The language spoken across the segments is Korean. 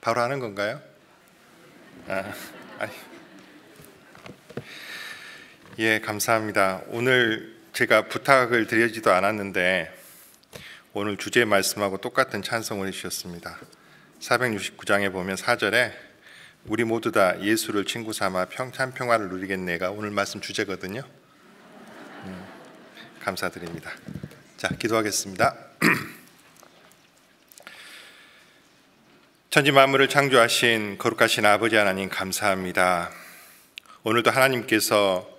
바로 하는 건가요? 아니. 예, 감사합니다. 오늘 제가 부탁을 드리지도 않았는데 오늘 주제 말씀하고 똑같은 찬송을 해주셨습니다. 469장에 보면 4절에 우리 모두 다 예수를 친구 삼아 참 평화를 누리겠네가 오늘 말씀 주제거든요. 감사드립니다. 자, 기도하겠습니다. 천지 만물을 창조하신 거룩하신 아버지 하나님 감사합니다. 오늘도 하나님께서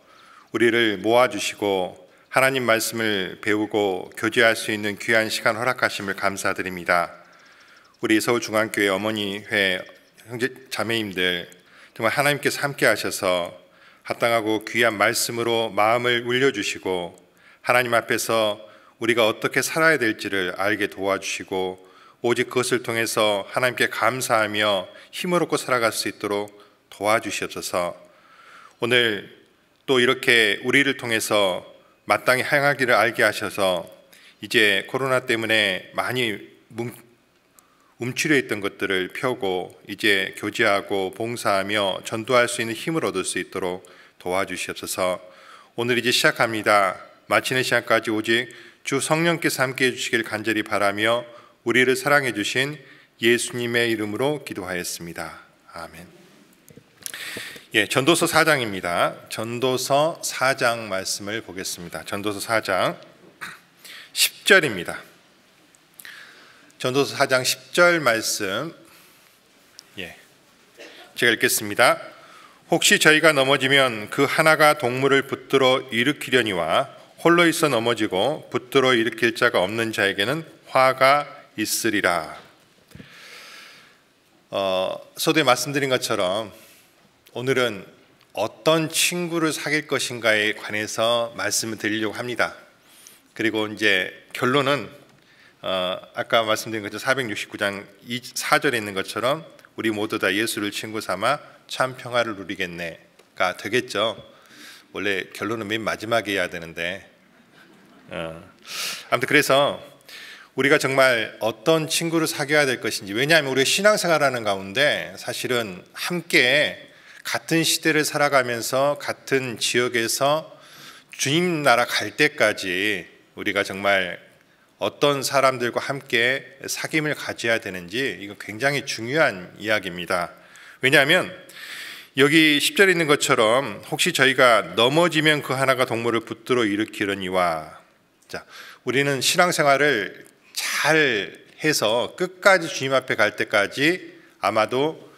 우리를 모아주시고 하나님 말씀을 배우고 교제할 수 있는 귀한 시간 허락하심을 감사드립니다. 우리 서울중앙교회 어머니회 형제 자매님들 정말 하나님께서 함께 하셔서 합당하고 귀한 말씀으로 마음을 울려주시고 하나님 앞에서 우리가 어떻게 살아야 될지를 알게 도와주시고 오직 그것을 통해서 하나님께 감사하며 힘을 얻고 살아갈 수 있도록 도와주시옵소서. 오늘 또 이렇게 우리를 통해서 마땅히 행하기를 알게 하셔서 이제 코로나 때문에 많이 움츠려 있던 것들을 펴고 이제 교제하고 봉사하며 전도할 수 있는 힘을 얻을 수 있도록 도와주시옵소서. 오늘 이제 시작합니다. 마치는 시간까지 오직 주 성령께서 함께해 주시길 간절히 바라며 우리를 사랑해 주신 예수님의 이름으로 기도하였습니다. 아멘. 예, 전도서 4장입니다. 전도서 4장 말씀을 보겠습니다. 전도서 4장 10절입니다. 전도서 4장 10절 말씀, 제가 읽겠습니다. 혹시 저희가 넘어지면 그 하나가 동물을 붙들어 일으키려니와 홀로 있어 넘어지고 붙들어 일으킬 자가 없는 자에게는 화가 있으리라. 서두에 말씀드린 것처럼 오늘은 어떤 친구를 사귈 것인가에 관해서 말씀을 드리려고 합니다. 그리고 이제 결론은 아까 말씀드린 것처럼 469장 4절에 있는 것처럼 우리 모두 다 예수를 친구 삼아 참 평화를 누리겠네가 되겠죠. 원래 결론은 맨 마지막에 해야 되는데 아무튼 그래서 우리가 정말 어떤 친구를 사귀어야 될 것인지, 왜냐하면 우리가 신앙생활하는 가운데 사실은 함께 같은 시대를 살아가면서 같은 지역에서 주님 나라 갈 때까지 우리가 정말 어떤 사람들과 함께 사귐을 가져야 되는지 이거 굉장히 중요한 이야기입니다. 왜냐하면 여기 10절에 있는 것처럼 혹시 저희가 넘어지면 그 하나가 동물을 붙들어 일으키려니와, 자, 우리는 신앙생활을 잘 해서 끝까지 주님 앞에 갈 때까지 아마도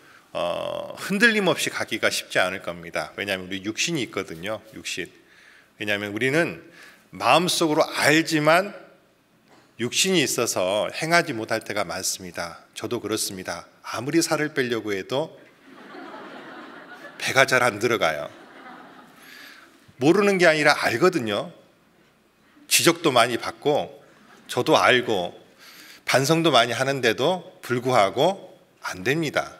흔들림 없이 가기가 쉽지 않을 겁니다. 왜냐하면 우리 육신이 있거든요. 육신. 왜냐하면 우리는 마음속으로 알지만 육신이 있어서 행하지 못할 때가 많습니다. 저도 그렇습니다. 아무리 살을 빼려고 해도 배가 잘 안 들어가요. 모르는 게 아니라 알거든요. 지적도 많이 받고 저도 알고 반성도 많이 하는데도 불구하고 안 됩니다.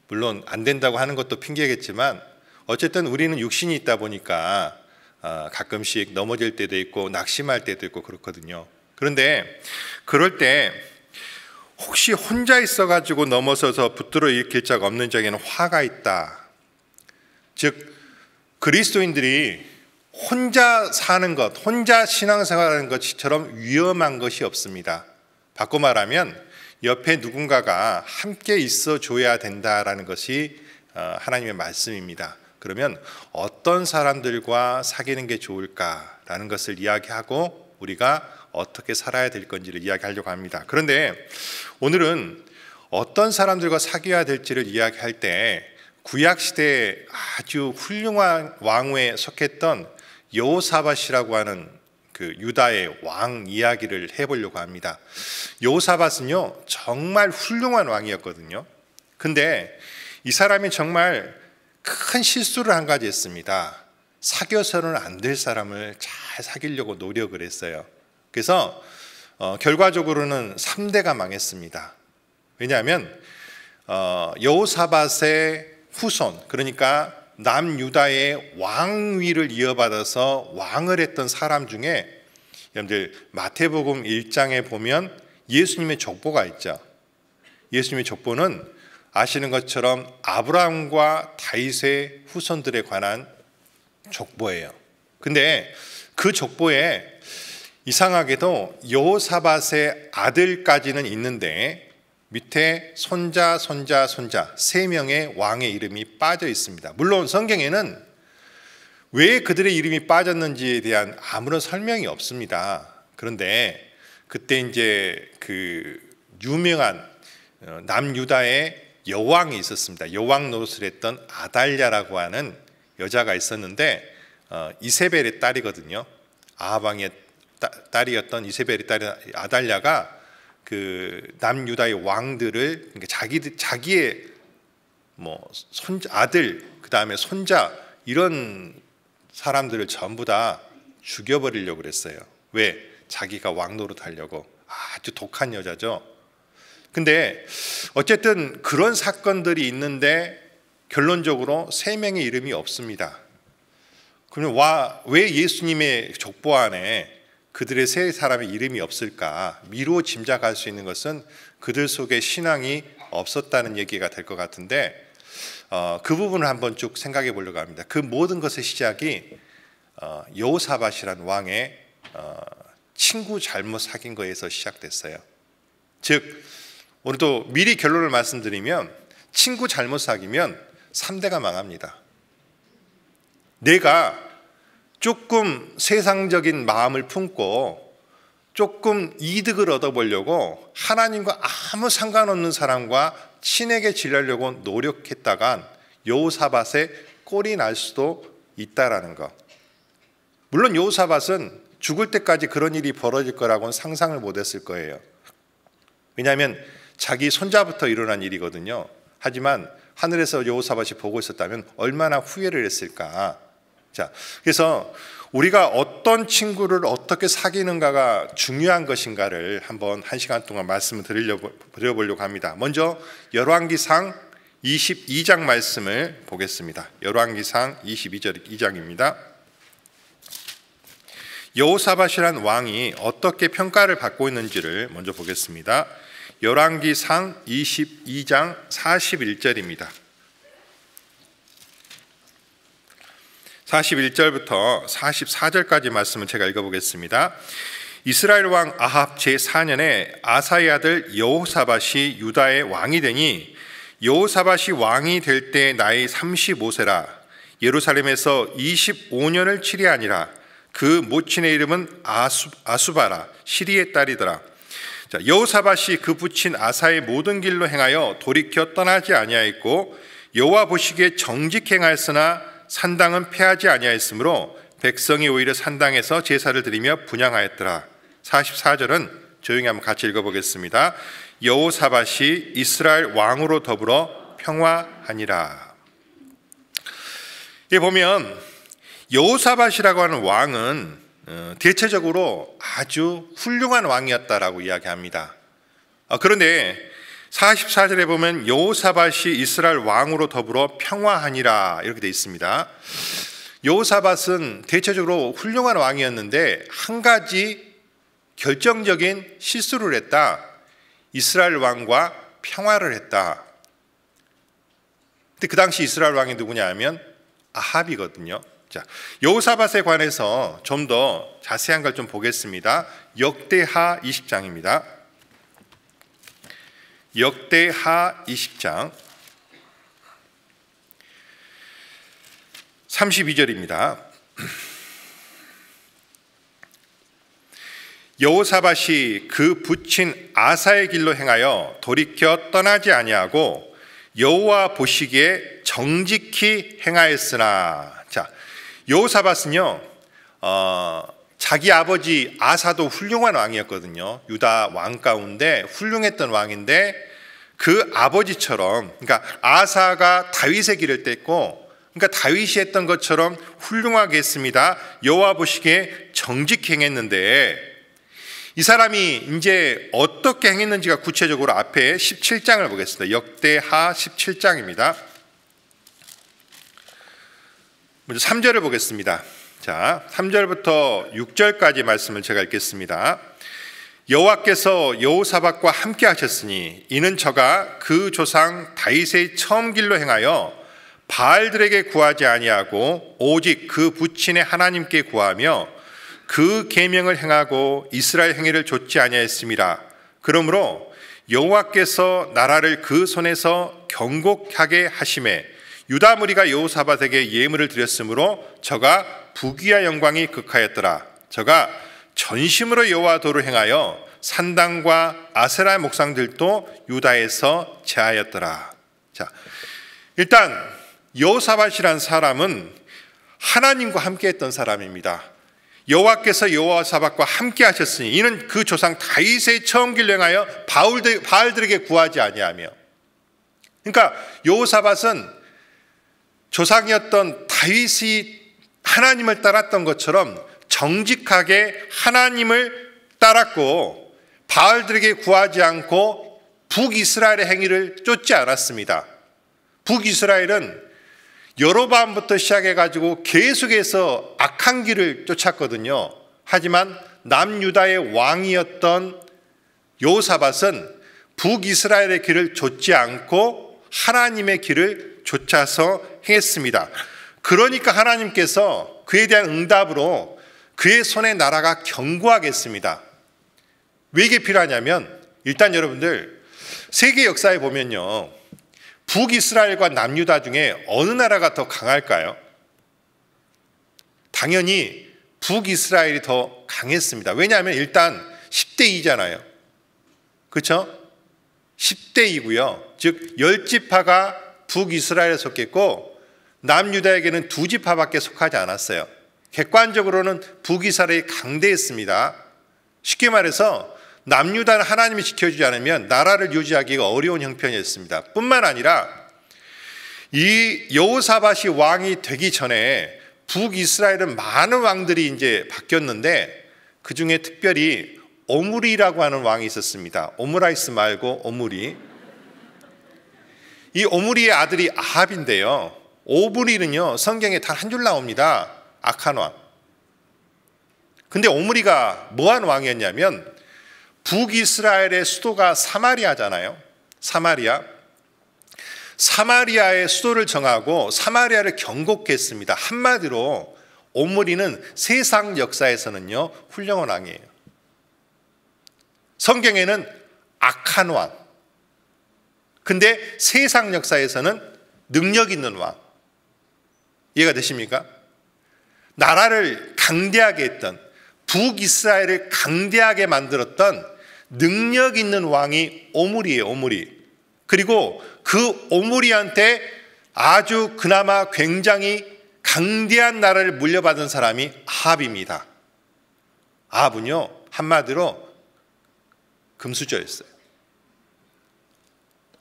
물론 안 된다고 하는 것도 핑계겠지만 어쨌든 우리는 육신이 있다 보니까 가끔씩 넘어질 때도 있고 낙심할 때도 있고 그렇거든요. 그런데 그럴 때 혹시 혼자 있어가지고 넘어서서 붙들어 일으킬 자가 없는 자에게는 화가 있다. 즉 그리스도인들이 혼자 사는 것, 혼자 신앙생활하는 것처럼 위험한 것이 없습니다. 바꿔 말하면 옆에 누군가가 함께 있어줘야 된다라는 것이 하나님의 말씀입니다. 그러면 어떤 사람들과 사귀는 게 좋을까라는 것을 이야기하고 우리가 어떻게 살아야 될 건지를 이야기하려고 합니다. 그런데 오늘은 어떤 사람들과 사귀어야 될지를 이야기할 때 구약시대에 아주 훌륭한 왕후에 속했던 여호사밧이라고 하는 그 유다의 왕 이야기를 해보려고 합니다. 여호사밧은요 정말 훌륭한 왕이었거든요. 근데 이 사람이 정말 큰 실수를 한 가지 했습니다. 사귀어서는 안 될 사람을 잘 사귀려고 노력을 했어요. 그래서 결과적으로는 3대가 망했습니다. 왜냐하면 여호사밧의 후손, 그러니까 남유다의 왕위를 이어받아서 왕을 했던 사람 중에 여러분들 마태복음 1장에 보면 예수님의 족보가 있죠. 예수님의 족보는 아시는 것처럼 아브라함과 다윗의 후손들에 관한 족보예요. 근데 그 족보에 이상하게도 여호사밧의 아들까지는 있는데 밑에 손자, 손자, 손자 3명의 왕의 이름이 빠져 있습니다. 물론 성경에는 왜 그들의 이름이 빠졌는지에 대한 아무런 설명이 없습니다. 그런데 그때 이제 그 유명한 남유다의 여왕이 있었습니다. 여왕 노릇을 했던 아달랴라고 하는 여자가 있었는데 이세벨의 딸이거든요. 아합 왕의 딸이었던 이세벨의 딸 아달랴가 그 남유다의 왕들을 그러니까 자기의 뭐 아들 그 다음에 손자 이런 사람들을 전부 다 죽여버리려고 그랬어요. 왜? 자기가 왕 노릇하려고. 아주 독한 여자죠. 근데 어쨌든 그런 사건들이 있는데 결론적으로 3명의 이름이 없습니다. 그러면 왜 예수님의 족보 안에 그들의 3사람의 이름이 없을까? 미루어 짐작할 수 있는 것은 그들 속에 신앙이 없었다는 얘기가 될 것 같은데 그 부분을 한번 쭉 생각해 보려고 합니다. 그 모든 것의 시작이 여호사밧이라는 왕의 친구 잘못 사귄 거에서 시작됐어요. 즉 오늘도 미리 결론을 말씀드리면 친구 잘못 사귀면 3대가 망합니다. 내가 조금 세상적인 마음을 품고 조금 이득을 얻어보려고 하나님과 아무 상관없는 사람과 친하게 지내려고 노력했다간 여호사밧의 꼴이 날 수도 있다라는 것. 물론 여호사밧은 죽을 때까지 그런 일이 벌어질 거라고는 상상을 못했을 거예요. 왜냐하면 자기 손자부터 일어난 일이거든요. 하지만 하늘에서 여호사밧이 보고 있었다면 얼마나 후회를 했을까. 자, 그래서 우리가 어떤 친구를 어떻게 사귀는가가 중요한 것인가를 한번 1시간 동안 말씀을 드려보려고 합니다. 먼저 열왕기상 22장 말씀을 보겠습니다. 열왕기상 22장입니다. 여호사밧이란 왕이 어떻게 평가를 받고 있는지를 먼저 보겠습니다. 열왕기상 22장 41절입니다. 41절부터 44절까지 말씀을 제가 읽어보겠습니다. 이스라엘 왕 아합 제4년에 아사의 아들 여호사밧이 유다의 왕이 되니 여호사밧이 왕이 될 때 나이 35세라 예루살렘에서 25년을 치리하니라. 그 모친의 이름은 아수바라 시리의 딸이더라. 자, 여호사밧이 그 부친 아사의 모든 길로 행하여 돌이켜 떠나지 아니하였고 여호와 보시기에 정직 행하였으나 산당은 패하지 아니하였으므로 백성이 오히려 산당에서 제사를 드리며 분향하였더라. 44절은 조용히 한번 같이 읽어보겠습니다. 여호사밧이 이스라엘 왕으로 더불어 평화하니라. 여기 보면 여호사밧이라고 하는 왕은 대체적으로 아주 훌륭한 왕이었다라고 이야기합니다. 그런데 44절에 보면 여호사밧이 이스라엘 왕으로 더불어 평화하니라 이렇게 되어 있습니다. 여호사밧은 대체적으로 훌륭한 왕이었는데 한 가지 결정적인 실수를 했다. 이스라엘 왕과 평화를 했다. 근데 그 당시 이스라엘 왕이 누구냐 하면 아합이거든요. 자, 여호사밧에 관해서 좀 더 자세한 걸 좀 보겠습니다. 역대하 20장입니다. 역대하 20장 32절입니다. 여호사밧이 그 부친 아사의 길로 행하여 돌이켜 떠나지 아니하고 여호와 보시기에 정직히 행하였으나. 자, 여호사밧은요 자기 아버지 아사도 훌륭한 왕이었거든요. 유다 왕 가운데 훌륭했던 왕인데 그 아버지처럼, 그러니까 아사가 다윗의 길을 뗐고, 그러니까 다윗이 했던 것처럼 훌륭하게 했습니다. 여호와 보시기에 정직히 행했는데 이 사람이 이제 어떻게 행했는지가 구체적으로 앞에 17장을 보겠습니다. 역대하 17장입니다. 먼저 3절을 보겠습니다. 자, 3절부터 6절까지 말씀을 제가 읽겠습니다. 여호와께서 여호사밧과 함께 하셨으니 이는 저가 그 조상 다윗의 처음 길로 행하여 바알들에게 구하지 아니하고 오직 그 부친의 하나님께 구하며 그 계명을 행하고 이스라엘 행위를 좇지 아니하였습니다. 그러므로 여호와께서 나라를 그 손에서 경고하게 하심에 유다 무리가 여호사밧에게 예물을 드렸으므로 저가 부귀와 영광이 극하였더라. 저가 전심으로 여호와 도를 행하여 산당과 아세라 목상들도 유다에서 제하였더라. 자, 일단 여호사밧이란 사람은 하나님과 함께했던 사람입니다. 여호와께서 여호사밧과 함께 하셨으니 이는 그 조상 다윗의 처음 길로 행하여 바알들에게 구하지 아니하며. 그러니까 여호사밧은 조상이었던 다윗이 하나님을 따랐던 것처럼 정직하게 하나님을 따랐고 바알들에게 구하지 않고 북이스라엘의 행위를 쫓지 않았습니다. 북이스라엘은 여로보암부터 시작해가지고 계속해서 악한 길을 쫓았거든요. 하지만 남유다의 왕이었던 여호사밧은 북이스라엘의 길을 쫓지 않고 하나님의 길을 쫓아서 행했습니다. 그러니까 하나님께서 그에 대한 응답으로 그의 손에 나라가 견고하겠습니다. 왜 이게 필요하냐면 일단 여러분들 세계 역사에 보면요, 북이스라엘과 남유다 중에 어느 나라가 더 강할까요? 당연히 북이스라엘이 더 강했습니다. 왜냐하면 일단 10대 2잖아요. 그렇죠? 10대 2고요. 즉 10지파가 북이스라엘에 속했고 남유다에게는 2지파밖에 속하지 않았어요. 객관적으로는 북이스라엘이 강대했습니다. 쉽게 말해서 남유다는 하나님이 지켜주지 않으면 나라를 유지하기가 어려운 형편이었습니다. 뿐만 아니라 이 여호사밧이 왕이 되기 전에 북이스라엘은 많은 왕들이 이제 바뀌었는데 그 중에 특별히 오므리라고 하는 왕이 있었습니다. 오므라이스 말고 오므리. 이 오므리의 아들이 아합인데요. 오므리는요 성경에 단 한 줄 나옵니다. 악한 왕. 근데 오므리가 뭐한 왕이었냐면 북이스라엘의 수도가 사마리아잖아요. 사마리아의 수도를 정하고 사마리아를 경고했습니다. 한마디로 오므리는 세상 역사에서는요 훌륭한 왕이에요. 성경에는 악한 왕. 근데 세상 역사에서는 능력 있는 왕. 이해가 되십니까? 나라를 강대하게 했던, 북이스라엘을 강대하게 만들었던 능력 있는 왕이 오므리예요. 오므리. 그리고 그 오므리한테 아주 그나마 굉장히 강대한 나라를 물려받은 사람이 아합입니다. 아합은요 한마디로 금수저였어요.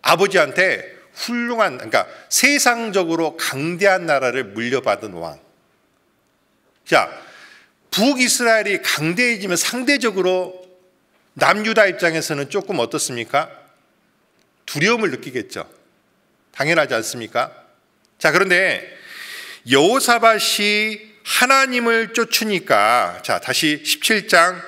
아버지한테 훌륭한, 그러니까 세상적으로 강대한 나라를 물려받은 왕. 자, 북이스라엘이 강대해지면 상대적으로 남유다 입장에서는 조금 어떻습니까? 두려움을 느끼겠죠. 당연하지 않습니까? 자, 그런데 여호사밧이 하나님을 쫓으니까, 자, 다시 17장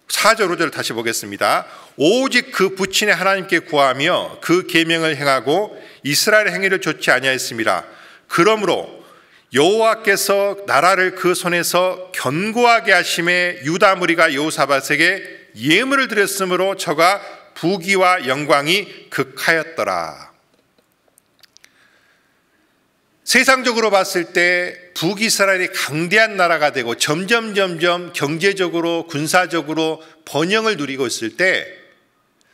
4절 5절 다시 보겠습니다. 오직 그 부친의 하나님께 구하며 그 계명을 행하고 이스라엘의 행위를 좇지 아니하였습니다. 그러므로 여호와께서 나라를 그 손에서 견고하게 하심에 유다 무리가 여호사밧에게 예물을 드렸으므로 저가 부귀와 영광이 극하였더라. 세상적으로 봤을 때 북이스라엘이 강대한 나라가 되고 점점 경제적으로 군사적으로 번영을 누리고 있을 때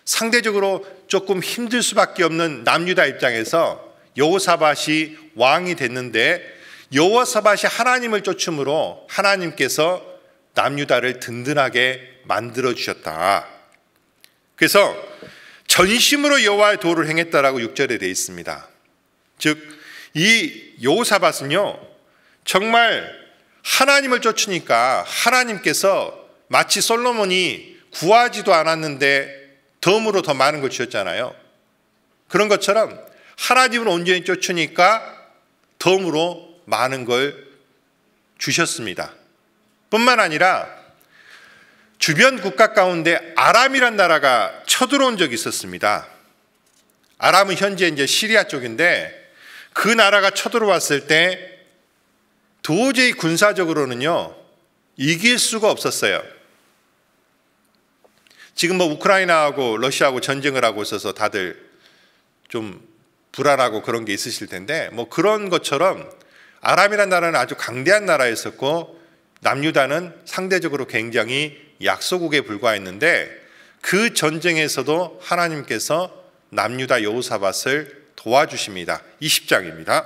상대적으로 조금 힘들 수밖에 없는 남유다 입장에서 여호사밧이 왕이 됐는데 여호사밧이 하나님을 쫓음으로 하나님께서 남유다를 든든하게 만들어 주셨다. 그래서 전심으로 여호와의 도를 행했다라고 6절에 되어 있습니다. 즉 이 여호사밧은요 정말 하나님을 쫓으니까 하나님께서 마치 솔로몬이 구하지도 않았는데 덤으로 더 많은 걸 주셨잖아요. 그런 것처럼 하나님을 온전히 쫓으니까 덤으로 많은 걸 주셨습니다. 뿐만 아니라 주변 국가 가운데 아람이란 나라가 쳐들어온 적이 있었습니다. 아람은 현재 이제 시리아 쪽인데 그 나라가 쳐들어왔을 때 도저히 군사적으로는요 이길 수가 없었어요. 지금 뭐 우크라이나하고 러시아하고 전쟁을 하고 있어서 다들 좀 불안하고 그런 게 있으실 텐데 뭐 그런 것처럼 아람이란 나라는 아주 강대한 나라였었고 남유다는 상대적으로 굉장히 약소국에 불과했는데 그 전쟁에서도 하나님께서 남유다 여호사밧을 도와주십니다. 20장입니다.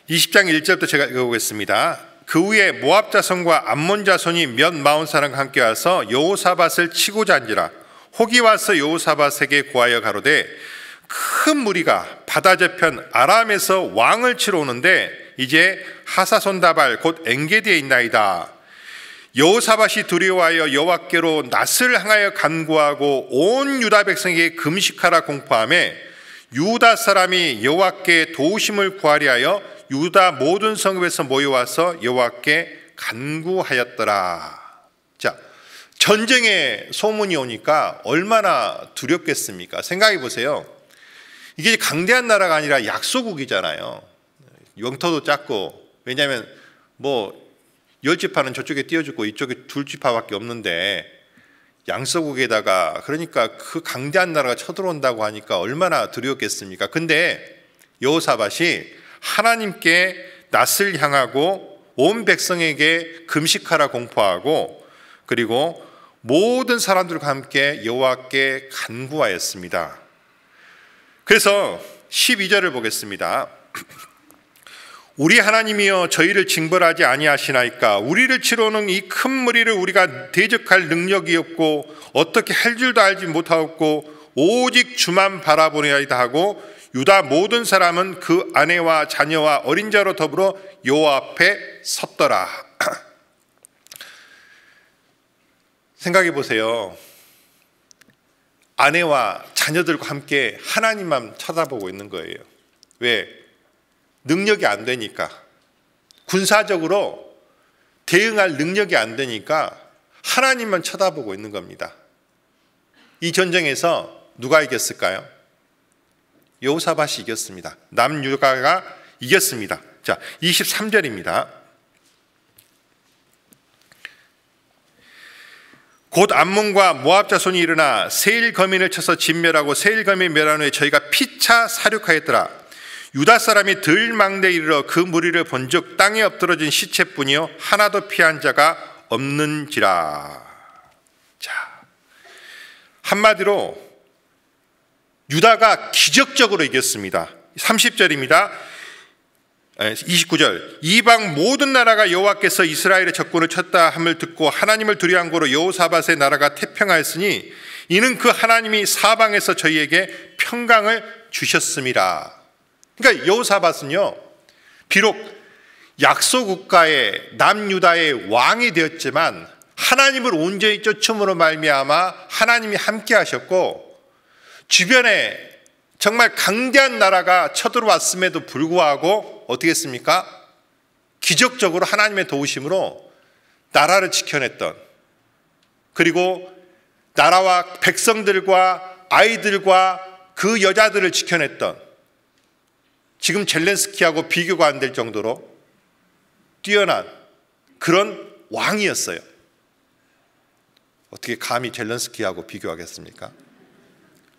(20장 1절부터) 제가 읽어보겠습니다. 그 후에 모압 자손과 암몬 자손이 몇 마흔 사람과 함께 와서 여호사밧을 치고자 한지라. 혹이 와서 여호사밧에게 고하여 가로되 큰 무리가 바다 저편 아람에서 왕을 치러 오는데 이제 하사손다발 곧 엔게디에 있나이다. 여호사밧이 두려워하여 여호와께로 낯을 향하여 간구하고 온 유다 백성에게 금식하라 공포하며 유다 사람이 여호와께 도우심을 구하려 하여 유다 모든 성읍에서 모여와서 여호와께 간구하였더라. 자, 전쟁의 소문이 오니까 얼마나 두렵겠습니까? 생각해 보세요. 이게 강대한 나라가 아니라 약소국이잖아요. 영토도 작고, 왜냐하면 뭐 10지파는 저쪽에 띄워주고 이쪽에 2지파밖에 없는데 양서국에다가, 그러니까 그 강대한 나라가 쳐들어온다고 하니까 얼마나 두려웠겠습니까? 근데 여호사밧이 하나님께 낯을 향하고 온 백성에게 금식하라 공포하고 그리고 모든 사람들과 함께 여호와께 간구하였습니다. 그래서 12절을 보겠습니다. 우리 하나님이여 저희를 징벌하지 아니하시나이까? 우리를 치러 오는 이 큰 무리를 우리가 대적할 능력이 없고 어떻게 할 줄도 알지 못하였고 오직 주만 바라보리이다 하고 유다 모든 사람은 그 아내와 자녀와 어린 자로 더불어 여호와 앞에 섰더라. 생각해 보세요. 아내와 자녀들과 함께 하나님만 쳐다보고 있는 거예요. 왜? 능력이 안 되니까. 군사적으로 대응할 능력이 안 되니까 하나님만 쳐다보고 있는 겁니다. 이 전쟁에서 누가 이겼을까요? 여호사밧이 이겼습니다. 남유다가 이겼습니다. 자, 23절입니다. 곧 암몬과 모압 자손이 일어나 세일 거민을 쳐서 진멸하고 세일 거민 멸한 후에 저희가 피차 사륙하였더라. 유다 사람이 들망대에 이르러 그 무리를 본즉 땅에 엎드러진 시체뿐이요 하나도 피한 자가 없는지라. 자, 한마디로 유다가 기적적으로 이겼습니다. 30절입니다. 29절 이방 모든 나라가 여호와께서 이스라엘의 적군을 쳤다 함을 듣고 하나님을 두려워한 고로 여호사밧의 나라가 태평하였으니 이는 그 하나님이 사방에서 저희에게 평강을 주셨음이라. 그러니까 여호사밧은요 비록 약소국가의 남유다의 왕이 되었지만 하나님을 온전히 쫓음으로 말미암아 하나님이 함께 하셨고 주변에 정말 강대한 나라가 쳐들어왔음에도 불구하고 어떻게 했습니까? 기적적으로 하나님의 도우심으로 나라를 지켜냈던, 그리고 나라와 백성들과 아이들과 그 여자들을 지켜냈던, 지금 젤렌스키하고 비교가 안 될 정도로 뛰어난 그런 왕이었어요. 어떻게 감히 젤렌스키하고 비교하겠습니까?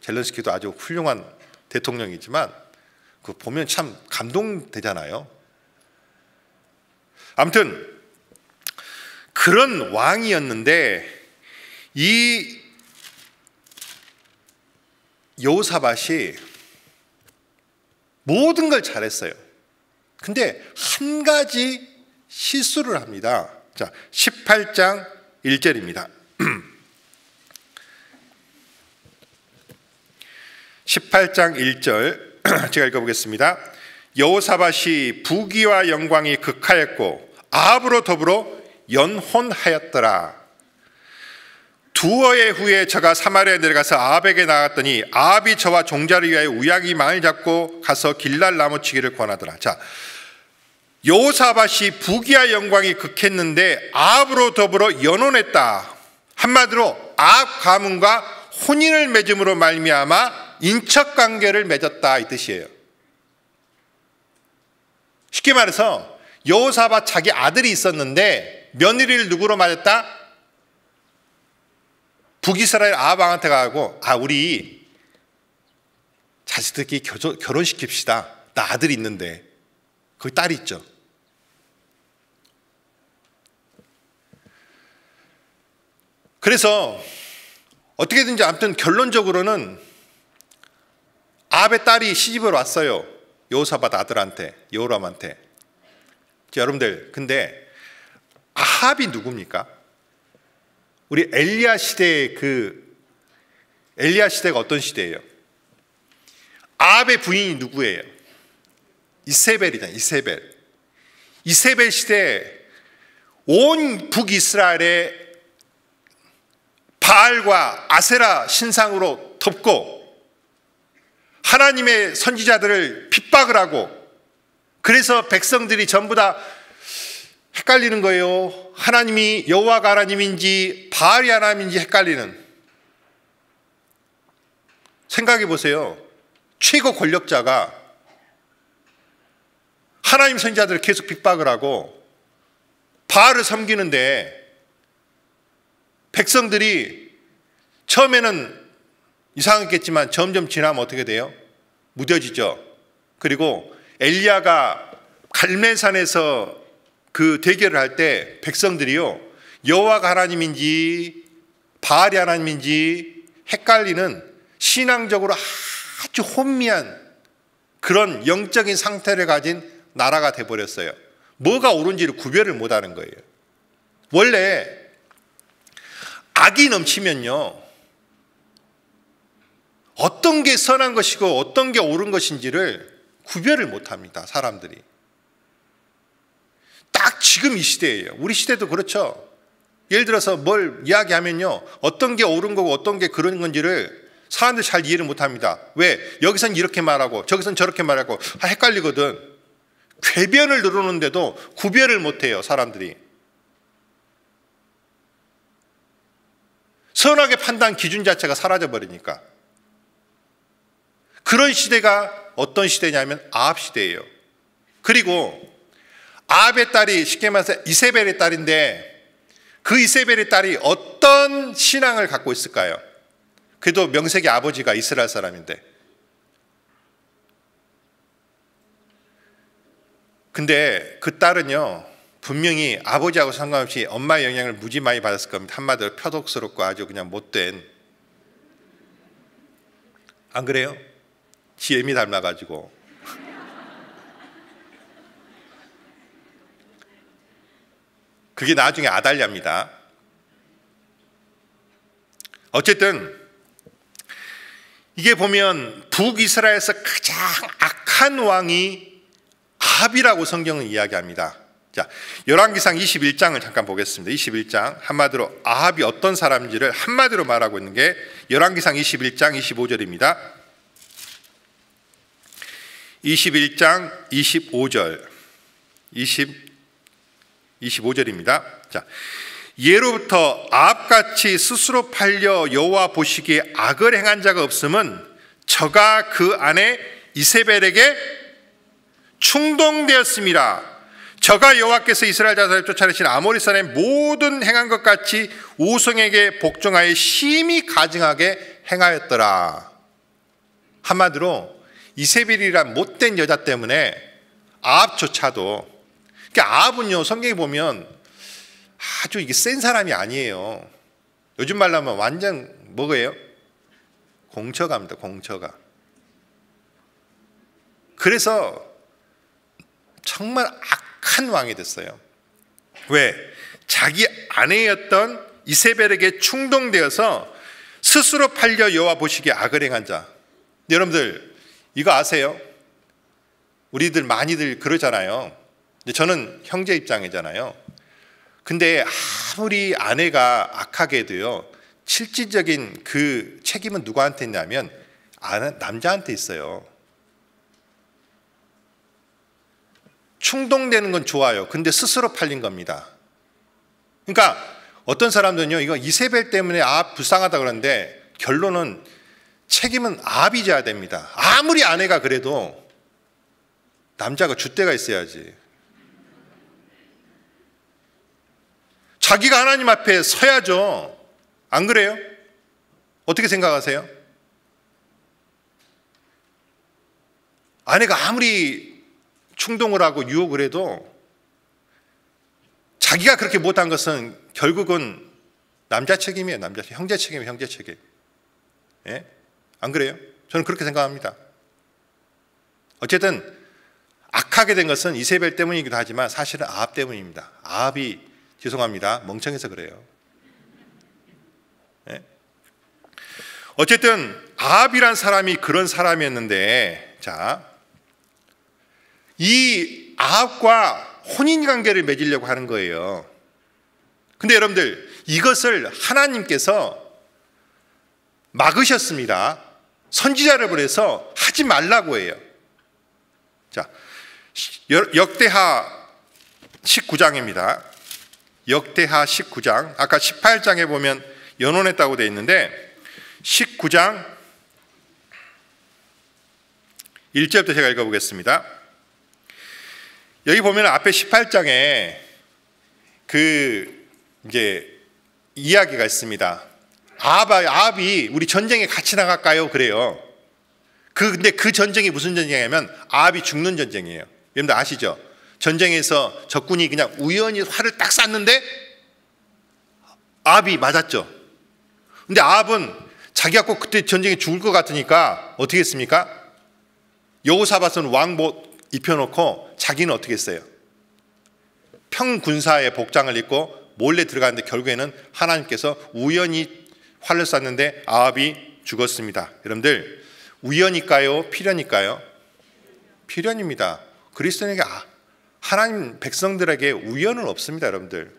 젤렌스키도 아주 훌륭한 대통령이지만 그 보면 참 감동되잖아요. 아무튼 그런 왕이었는데 이 여호사밧이 모든 걸 잘했어요. 근데 한 가지 실수를 합니다. 자, 18장 1절입니다. 18장 1절 제가 읽어보겠습니다. 여호사밧이 부귀와 영광이 극하였고 아합으로 더불어 연혼하였더라. 두어의 후에 저가 사마리아에 내려가서 아합에게 나갔더니 아합이 저와 종자를 위하여 우야기 망을 잡고 가서 길랄 나무치기를 권하더라. 자, 여호사밧이 부귀와 영광이 극했는데 아합으로 더불어 연혼했다. 한마디로 아합 가문과 혼인을 맺음으로 말미암아 인척관계를 맺었다, 이 뜻이에요. 쉽게 말해서 여호사밧 자기 아들이 있었는데 며느리를 누구로 맞았다? 북이스라엘 아합 왕한테 가고, 우리 자식들끼리 결혼시킵시다. 나 아들이 있는데. 거기 딸이 있죠. 그래서 어떻게든지 아무튼 결론적으로는 아합의 딸이 시집을 왔어요. 여호사밧 아들한테, 여호람한테. 여러분들, 근데 아합이 누굽니까? 우리 엘리야 시대의 엘리야 시대가 어떤 시대예요? 아합의 부인이 누구예요? 이세벨이잖아요. 이세벨 시대에 온 북이스라엘에 바알과 아세라 신상으로 덮고 하나님의 선지자들을 핍박을 하고, 그래서 백성들이 전부 다 헷갈리는 거예요. 하나님이 여호와가 하나님인지 바알이 하나님인지 헷갈리는. 생각해 보세요. 최고 권력자가 하나님 선지자들을 계속 핍박을 하고 바알을 섬기는데, 백성들이 처음에는 이상했겠지만 점점 지나면 어떻게 돼요? 무뎌지죠. 그리고 엘리야가 갈멜산에서 그 대결을 할 때 백성들이요, 여호와가 하나님인지 바알이 하나님인지 헷갈리는 신앙적으로 아주 혼미한 그런 영적인 상태를 가진 나라가 돼버렸어요. 뭐가 옳은지를 구별을 못하는 거예요. 원래 악이 넘치면요, 어떤 게 선한 것이고 어떤 게 옳은 것인지를 구별을 못합니다, 사람들이. 딱 지금 이 시대예요. 우리 시대도 그렇죠. 예를 들어서 뭘 이야기하면요, 어떤 게 옳은 거고 어떤 게 그런 건지를 사람들이 잘 이해를 못합니다. 왜? 여기선 이렇게 말하고 저기선 저렇게 말하고 헷갈리거든. 궤변을 누르는데도 구별을 못해요, 사람들이. 선악의 판단 기준 자체가 사라져버리니까. 그런 시대가 어떤 시대냐면 아합 시대예요. 그리고 아합의 딸이 쉽게 말해서 이세벨의 딸인데, 그 이세벨의 딸이 어떤 신앙을 갖고 있을까요? 그래도 명색의 아버지가 이스라엘 사람인데. 근데 그 딸은요, 분명히 아버지하고 상관없이 엄마의 영향을 무지 많이 받았을 겁니다. 한마디로 표독스럽고 아주 그냥 못된. 안 그래요? 지 애미 닮아가지고. 그게 나중에 아달랴입니다. 어쨌든 이게 보면 북이스라엘에서 가장 악한 왕이 아합이라고 성경은 이야기합니다. 자, 열왕기상 21장을 잠깐 보겠습니다. 21장, 한마디로 아합이 어떤 사람인지를 한마디로 말하고 있는 게 열왕기상 21장 25절입니다. 21장 25절 25절입니다. 자, 예로부터 아합같이 스스로 팔려 여호와 보시기에 악을 행한 자가 없음은 저가 그 아내 이세벨에게 충동되었습니다. 저가 여호와께서 이스라엘 자손을 쫓아내신 아모리 사람의 모든 행한 것 같이 우성에게 복종하여 심히 가증하게 행하였더라. 한마디로 이세벨이란 못된 여자 때문에 아합조차도, 그러니까 아합은요, 성경에 보면 아주 이게 센 사람이 아니에요. 요즘 말로 하면 완전 뭐예요? 공처가입니다. 공처가. 그래서 정말 악한 왕이 됐어요. 왜? 자기 아내였던 이세벨에게 충동되어서 스스로 팔려 여호와 보시기에 악을 행한 자. 여러분들 이거 아세요? 우리들 많이들 그러잖아요. 저는 형제 입장이잖아요. 근데 아무리 아내가 악하게 해도요, 실질적인 그 책임은 누구한테 있냐면 남자한테 있어요. 충동되는 건 좋아요. 근데 스스로 팔린 겁니다. 그러니까 어떤 사람들은요, 이거 이세벨 때문에 아합 불쌍하다 그러는데 결론은 책임은 아합이 져야 됩니다. 아무리 아내가 그래도 남자가 줏대가 있어야지. 자기가 하나님 앞에 서야죠. 안 그래요? 어떻게 생각하세요? 아내가 아무리 충동을 하고 유혹을 해도 자기가 그렇게 못한 것은 결국은 남자 책임이에요. 남자 책임. 형제 책임이에요. 형제 책임. 예? 안 그래요? 저는 그렇게 생각합니다. 어쨌든 악하게 된 것은 이세벨 때문이기도 하지만 사실은 아합 때문입니다. 아합이 죄송합니다. 멍청해서 그래요. 예? 어쨌든 아합이란 사람이 그런 사람이었는데, 자, 이 아합과 혼인관계를 맺으려고 하는 거예요. 근데 여러분들, 이것을 하나님께서 막으셨습니다. 선지자를 보내서 하지 말라고 해요. 자, 역대하 19장입니다. 역대하 19장, 아까 18장에 보면 연혼했다고 되어 있는데 19장 1절부터 제가 읽어보겠습니다. 여기 보면 앞에 18장에 이제 이야기가 있습니다. 아합이 우리 전쟁에 같이 나갈까요? 그래요. 근데 그 전쟁이 무슨 전쟁이냐면 아합이 죽는 전쟁이에요. 여러분들 아시죠? 전쟁에서 적군이 그냥 우연히 활을 딱 쐈는데 아합이 맞았죠. 근데 아합은 자기가 꼭 그때 전쟁에 죽을 것 같으니까 어떻게 했습니까? 여호사밧은 왕복 입혀놓고 자기는 어떻게 했어요? 평군사의 복장을 입고 몰래 들어갔는데 결국에는 하나님께서 우연히 활을 쐈는데 아합이 죽었습니다. 여러분들, 우연일까요? 필연일까요? 필연입니다. 그리스도인에게 하나님 백성들에게 우연은 없습니다. 여러분들,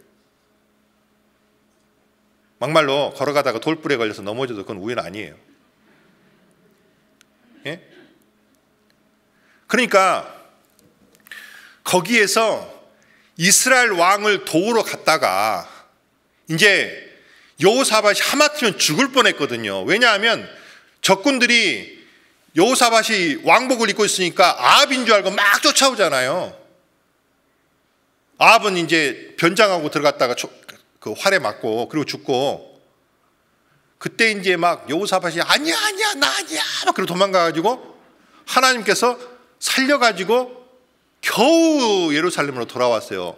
막말로 걸어가다가 돌불에 걸려서 넘어져도 그건 우연 아니에요. 예? 그러니까 거기에서 이스라엘 왕을 도우러 갔다가 이제 여호사밧이 하마터면 죽을 뻔했거든요. 왜냐하면 적군들이 여호사밧이 왕복을 입고 있으니까 아합인 줄 알고 막 쫓아오잖아요. 아합은 이제 변장하고 들어갔다가 그 활에 맞고 그리고 죽고, 그때 이제 막 여호사밧이 아니야 나 아니야 막 그러고 도망가가지고 하나님께서 살려가지고 겨우 예루살렘으로 돌아왔어요.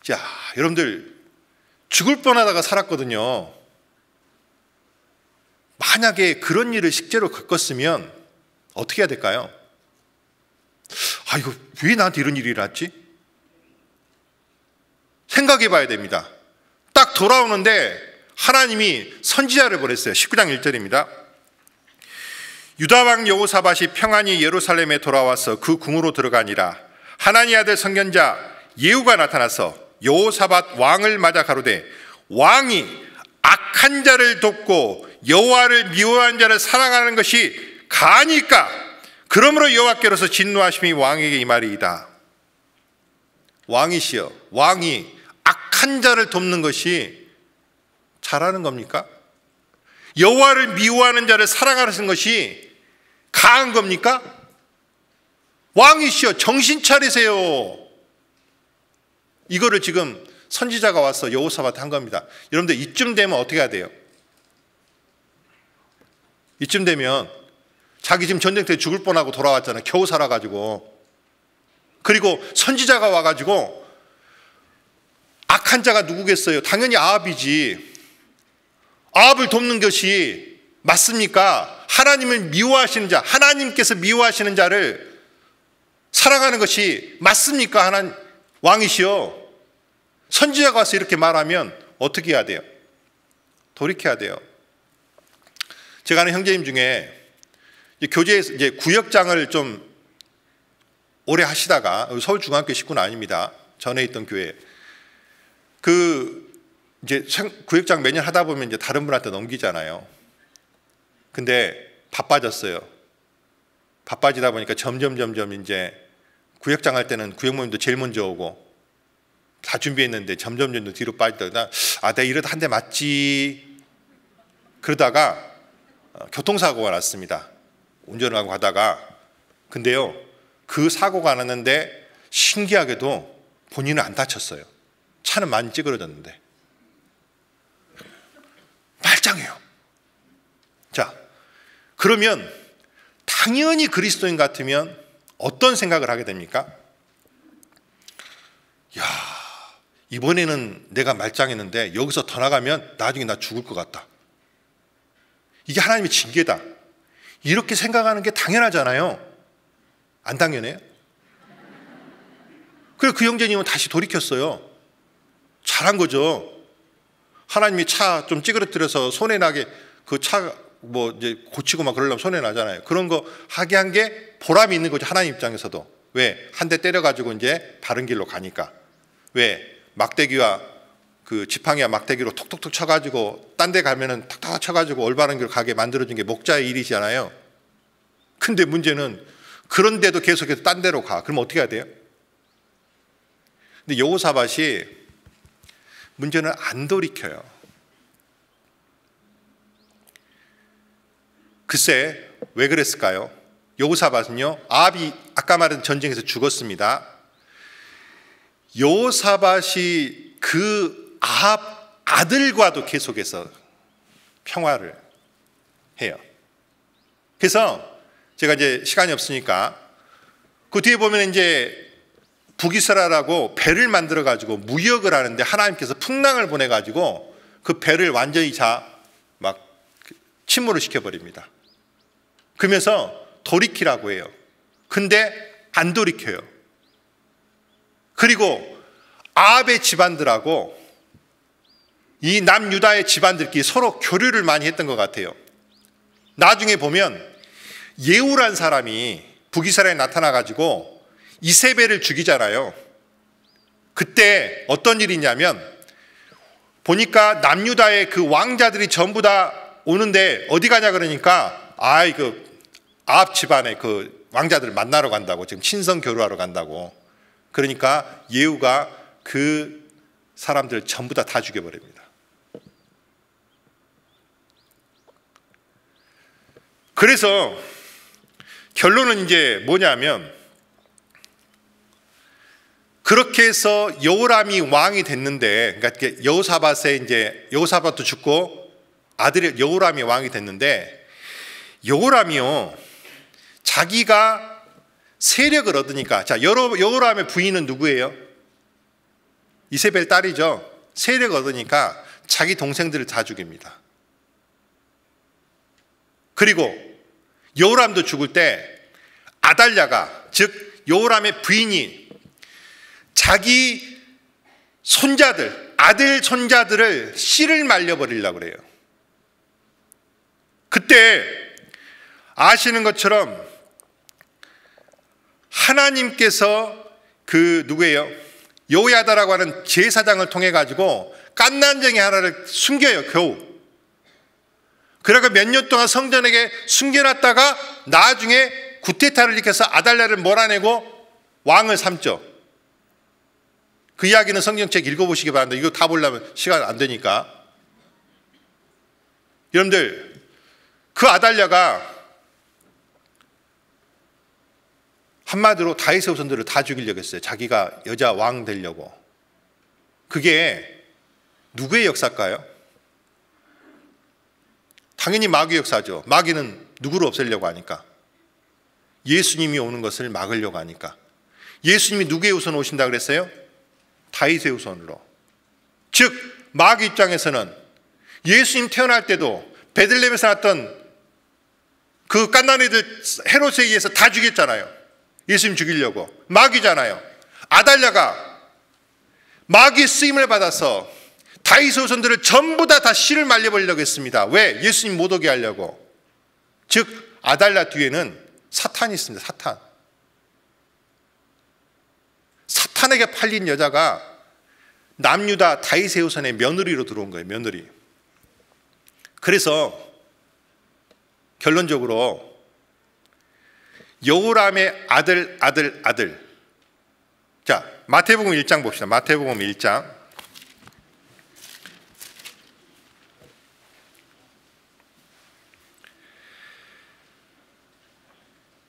자, 여러분들, 죽을 뻔하다가 살았거든요. 만약에 그런 일을 실제로 겪었으면 어떻게 해야 될까요? 이거 왜 나한테 이런 일이 일어났지? 생각해 봐야 됩니다. 딱 돌아오는데 하나님이 선지자를 보냈어요. 19장 1절입니다. 유다왕 여호사밧이 평안히 예루살렘에 돌아와서 그 궁으로 들어가니라. 하나니 아들 선견자 예후가 나타나서 여호사밧 왕을 맞아 가로되, 왕이 악한 자를 돕고 여호와를 미워한 자를 사랑하는 것이 가니까? 그러므로 여호와께로서 진노하심이 왕에게 임하리이다. 왕이시여, 왕이 악한 자를 돕는 것이 잘하는 겁니까? 여호와를 미워하는 자를 사랑하는 것이 가한 겁니까? 왕이시여, 정신 차리세요. 이거를 지금 선지자가 와서 여호사밧한테 한 겁니다. 여러분들, 이쯤 되면 어떻게 해야 돼요? 이쯤 되면 자기 지금 전쟁 때 죽을 뻔하고 돌아왔잖아요. 겨우 살아가지고. 그리고 선지자가 와가지고 악한 자가 누구겠어요? 당연히 아합이지. 아합을 돕는 것이 맞습니까? 하나님을 미워하시는 자, 하나님께서 미워하시는 자를 사랑하는 것이 맞습니까? 하나님 왕이시여. 선지자가 와서 이렇게 말하면 어떻게 해야 돼요? 돌이켜야 돼요. 제가 아는 형제님 중에 교제에서 이제 구역장을 좀 오래 하시다가, 서울중앙교 식구는 아닙니다. 전에 있던 교회. 이제 구역장 매년 하다 보면 이제 다른 분한테 넘기잖아요. 근데 바빠졌어요. 바빠지다 보니까 점점 이제 구역장 할 때는 구역 모임도 제일 먼저 오고 다 준비했는데 점점 뒤로 빠지다가 내가 이러다 한 대 맞지. 그러다가 교통사고가 났습니다. 운전을 하고 가다가. 근데요, 그 사고가 났는데 신기하게도 본인은 안 다쳤어요. 차는 많이 찌그러졌는데. 말짱해요. 자, 그러면 당연히 그리스도인 같으면 어떤 생각을 하게 됩니까? 야, 이번에는 내가 말짱했는데 여기서 더 나가면 나중에 나 죽을 것 같다. 이게 하나님의 징계다. 이렇게 생각하는 게 당연하잖아요. 안 당연해요? 그래서 그 형제님은 다시 돌이켰어요. 잘한 거죠. 하나님이 차 좀 찌그러뜨려서 손해 나게 그 차 뭐 이제 고치고 막 그러려면 손해 나잖아요. 그런 거 하게 한 게 보람이 있는 거죠. 하나님 입장에서도. 왜? 한 대 때려가지고 이제 바른 길로 가니까. 왜? 막대기와 그 지팡이와 막대기로 톡톡톡 쳐가지고 딴 데 가면은 탁탁 쳐가지고 올바른 길로 가게 만들어준 게 목자의 일이잖아요. 근데 문제는 그런데도 계속해서 딴 데로 가. 그럼 어떻게 해야 돼요? 근데 여호사밧이 문제는 안 돌이켜요. 글쎄 왜 그랬을까요? 여호사밧은요, 아합이 아까 말한 전쟁에서 죽었습니다. 여호사밧이 그 아합 아들과도 계속해서 평화를 해요. 그래서 제가 이제 시간이 없으니까 그 뒤에 보면 이제 북이스라라고 배를 만들어 가지고 무역을 하는데 하나님께서 풍랑을 보내 가지고 그 배를 완전히 막 침몰을 시켜버립니다. 그러면서 돌이키라고 해요. 근데 안 돌이켜요. 그리고 아합의 집안들하고 이 남유다의 집안들끼리 서로 교류를 많이 했던 것 같아요. 나중에 보면 예후란 사람이 북이스라엘에 나타나가지고 이세벨을 죽이잖아요. 그때 어떤 일이 있냐면 보니까 남유다의 그 왕자들이 전부 다 오는데 어디 가냐 그러니까 아합 집안의 그 왕자들을 만나러 간다고, 지금 친선 교류하러 간다고. 그러니까 예후가 그 사람들 전부 다 죽여버립니다. 그래서 결론은 이제 뭐냐면 그렇게 해서 여호람이 왕이 됐는데, 그러니까 여호사밧도 죽고 아들이 여호람이 왕이 됐는데, 여호람이요 자기가 세력을 얻으니까, 자, 여호람의 부인은 누구예요? 이세벨 딸이죠. 세력을 얻으니까 자기 동생들을 다 죽입니다. 그리고 여호람도 죽을 때 아달랴가, 즉 여호람의 부인이 자기 손자들, 아들 손자들을 씨를 말려버리려고 그래요. 그때 아시는 것처럼 하나님께서 그 누구예요? 여호야다라고 하는 제사장을 통해 가지고 깐난쟁이 하나를 숨겨요, 겨우. 그러고 몇 년 동안 성전에게 숨겨놨다가 나중에 구테타를 일으켜서 아달랴를 몰아내고 왕을 삼죠. 그 이야기는 성경책 읽어보시기 바랍니다. 이거 다 보려면 시간 안 되니까. 여러분들, 그 아달랴가 한마디로 다윗의 후손들을 다 죽이려고 했어요. 자기가 여자 왕 되려고. 그게 누구의 역사일까요? 당연히 마귀의 역사죠. 마귀는 누구를 없애려고 하니까? 예수님이 오는 것을 막으려고 하니까. 예수님이 누구의 후손 오신다 그랬어요? 다윗의 후손으로. 즉 마귀 입장에서는 예수님 태어날 때도 베들레헴에서 났던 그 깐나네들 헤롯에 의해서 다 죽였잖아요. 예수님 죽이려고. 마귀잖아요. 아달랴가 마귀의 쓰임을 받아서 다윗의 후손들을 전부 다 씨를 말려버리려고 했습니다. 왜? 예수님 못 오게 하려고. 즉 아달랴 뒤에는 사탄이 있습니다. 사탄에게 팔린 여자가 남유다 다윗의 후손의 며느리로 들어온 거예요. 며느리. 그래서 결론적으로 여호람의 아들. 자, 마태복음 1장 봅시다. 마태복음 1장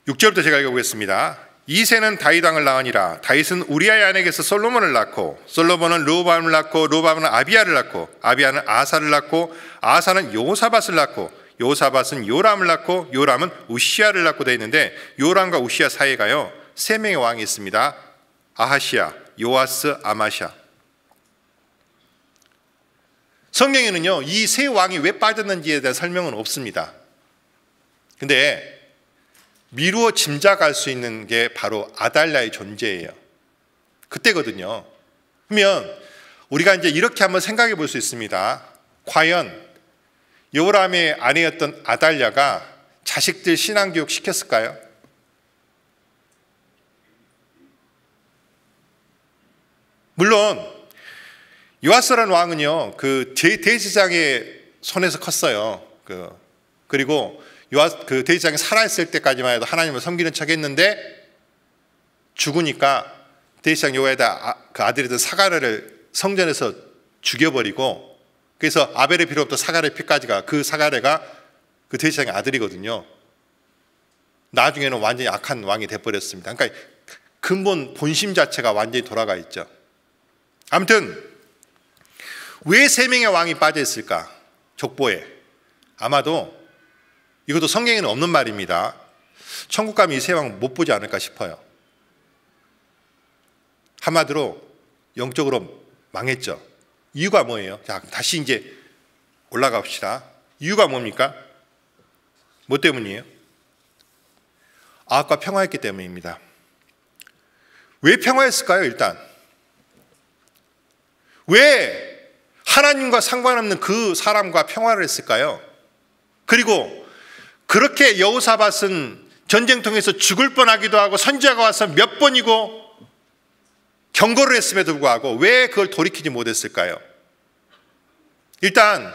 6절부터 제가 읽어보겠습니다. 이새는 다윗 왕을 낳으니라. 다윗은 우리아의 아내에게서 솔로몬을 낳고, 솔로몬은 르호보암을 낳고, 르호보암은 아비야를 낳고, 아비야는 아사를 낳고, 아사는 요사밧을 낳고, 요사밧은 요람을 낳고, 요람은 우시야를 낳고 되어 있는데, 요람과 우시야 사이에가요 3명의 왕이 있습니다. 아하시야, 요아스, 아마샤. 성경에는요 이 3왕이 왜 빠졌는지에 대한 설명은 없습니다. 근데 미루어 짐작할 수 있는 게 바로 아달랴의 존재예요. 그때거든요. 그러면 우리가 이제 이렇게 한번 생각해 볼 수 있습니다. 과연 여호람의 아내였던 아달랴가 자식들 신앙교육 시켰을까요? 물론 요아스라는 왕은요 그 대제사장의 손에서 컸어요. 그리고 그 대제사장이 살아있을 때까지만 해도 하나님을 섬기는 척했는데 죽으니까 대제사장 요야다 그 아들이던 사가랴를 성전에서 죽여버리고, 그래서 아벨의 피로부터 사가랴의 피까지가, 그 사가랴가 그 대제사장의 아들이거든요. 나중에는 완전히 악한 왕이 돼버렸습니다. 그러니까 근본 본심 자체가 완전히 돌아가 있죠. 아무튼 왜 3명의 왕이 빠져 있을까? 족보에. 아마도 이것도 성경에는 없는 말입니다. 천국 가면 이 3왕 못 보지 않을까 싶어요. 한마디로 영적으로 망했죠. 이유가 뭐예요? 자, 다시 이제 올라갑시다. 이유가 뭡니까? 뭐 때문이에요? 악과 평화했기 때문입니다. 왜 평화했을까요? 일단 왜 하나님과 상관없는 그 사람과 평화를 했을까요? 그리고 그렇게 여호사밧은 전쟁통에서 죽을 뻔하기도 하고 선지자가 와서 몇 번이고 경고를 했음에도 불구하고 왜 그걸 돌이키지 못했을까요? 일단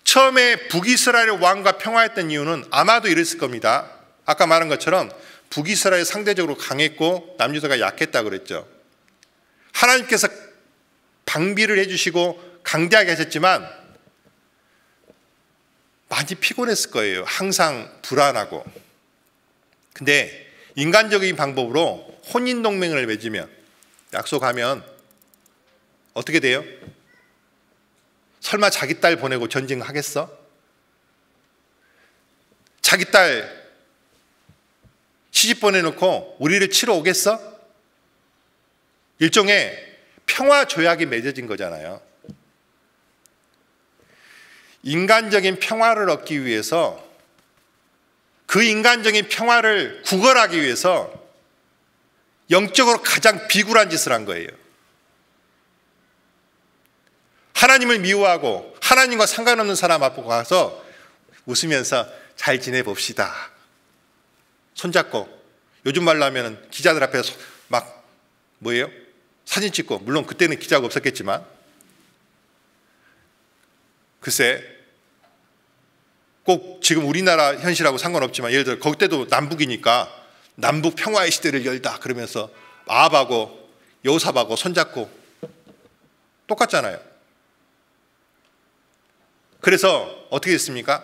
처음에 북이스라엘 왕과 평화했던 이유는 아마도 이랬을 겁니다. 아까 말한 것처럼 북이스라엘이 상대적으로 강했고 남유다가 약했다고 그랬죠. 하나님께서 방비를 해주시고 강대하게 하셨지만 많이 피곤했을 거예요. 항상 불안하고. 근데 인간적인 방법으로 혼인동맹을 맺으면, 약속하면 어떻게 돼요? 설마 자기 딸 보내고 전쟁하겠어? 자기 딸 시집 보내놓고 우리를 치러 오겠어? 일종의 평화 조약이 맺어진 거잖아요. 인간적인 평화를 얻기 위해서, 그 인간적인 평화를 구걸하기 위해서 영적으로 가장 비굴한 짓을 한 거예요. 하나님을 미워하고 하나님과 상관없는 사람 앞으로 가서 웃으면서 잘 지내봅시다. 손잡고, 요즘 말로 하면 기자들 앞에서 막 뭐예요? 사진 찍고, 물론 그때는 기자가 없었겠지만, 글쎄 꼭 지금 우리나라 현실하고 상관없지만 예를 들어 그때도 남북이니까 남북 평화의 시대를 열다 그러면서 아합하고 여호사밧하고 손잡고 똑같잖아요. 그래서 어떻게 됐습니까?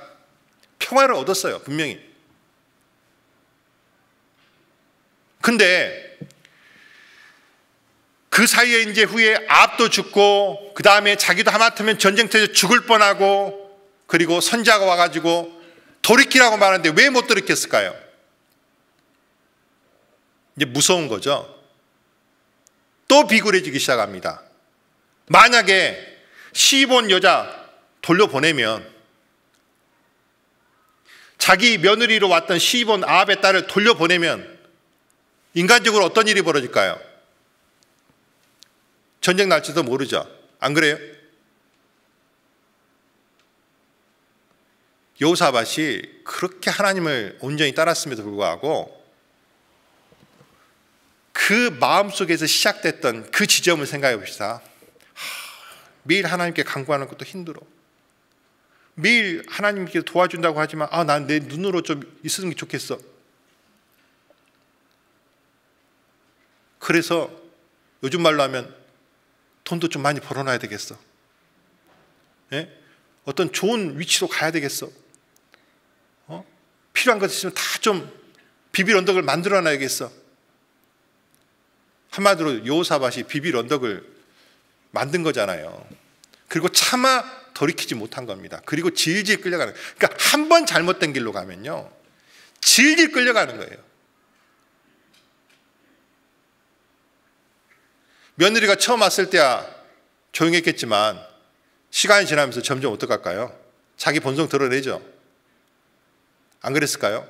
평화를 얻었어요, 분명히. 근데 그 사이에 이제 후에 아합도 죽고, 그 다음에 자기도 하마터면 전쟁터에서 죽을 뻔하고, 그리고 선지자가 와가지고 돌이키라고 말하는데 왜 못 돌이켰을까요? 이제 무서운 거죠. 또 비굴해지기 시작합니다. 만약에 시본 여자 돌려보내면, 자기 며느리로 왔던 시본 아합의 딸을 돌려보내면 인간적으로 어떤 일이 벌어질까요? 전쟁 날지도 모르죠. 안 그래요? 여호사밧이 그렇게 하나님을 온전히 따랐음에도 불구하고 그 마음속에서 시작됐던 그 지점을 생각해 봅시다. 매일 하나님께 간구하는 것도 힘들어. 매일 하나님께 도와준다고 하지만 난 내 눈으로 좀 있으면 좋겠어. 그래서 요즘 말로 하면 돈도 좀 많이 벌어놔야 되겠어. 예? 어떤 좋은 위치로 가야 되겠어. 필요한 것 있으면 다 좀 비빌 언덕을 만들어놔야겠어. 한마디로 여호사밧이 비빌 언덕을 만든 거잖아요. 그리고 차마 돌이키지 못한 겁니다. 그리고 질질 끌려가는 거예요. 그러니까 한 번 잘못된 길로 가면요, 질질 끌려가는 거예요. 며느리가 처음 왔을 때야 조용했겠지만 시간이 지나면서 점점 어떡할까요? 자기 본성 드러내죠. 안 그랬을까요?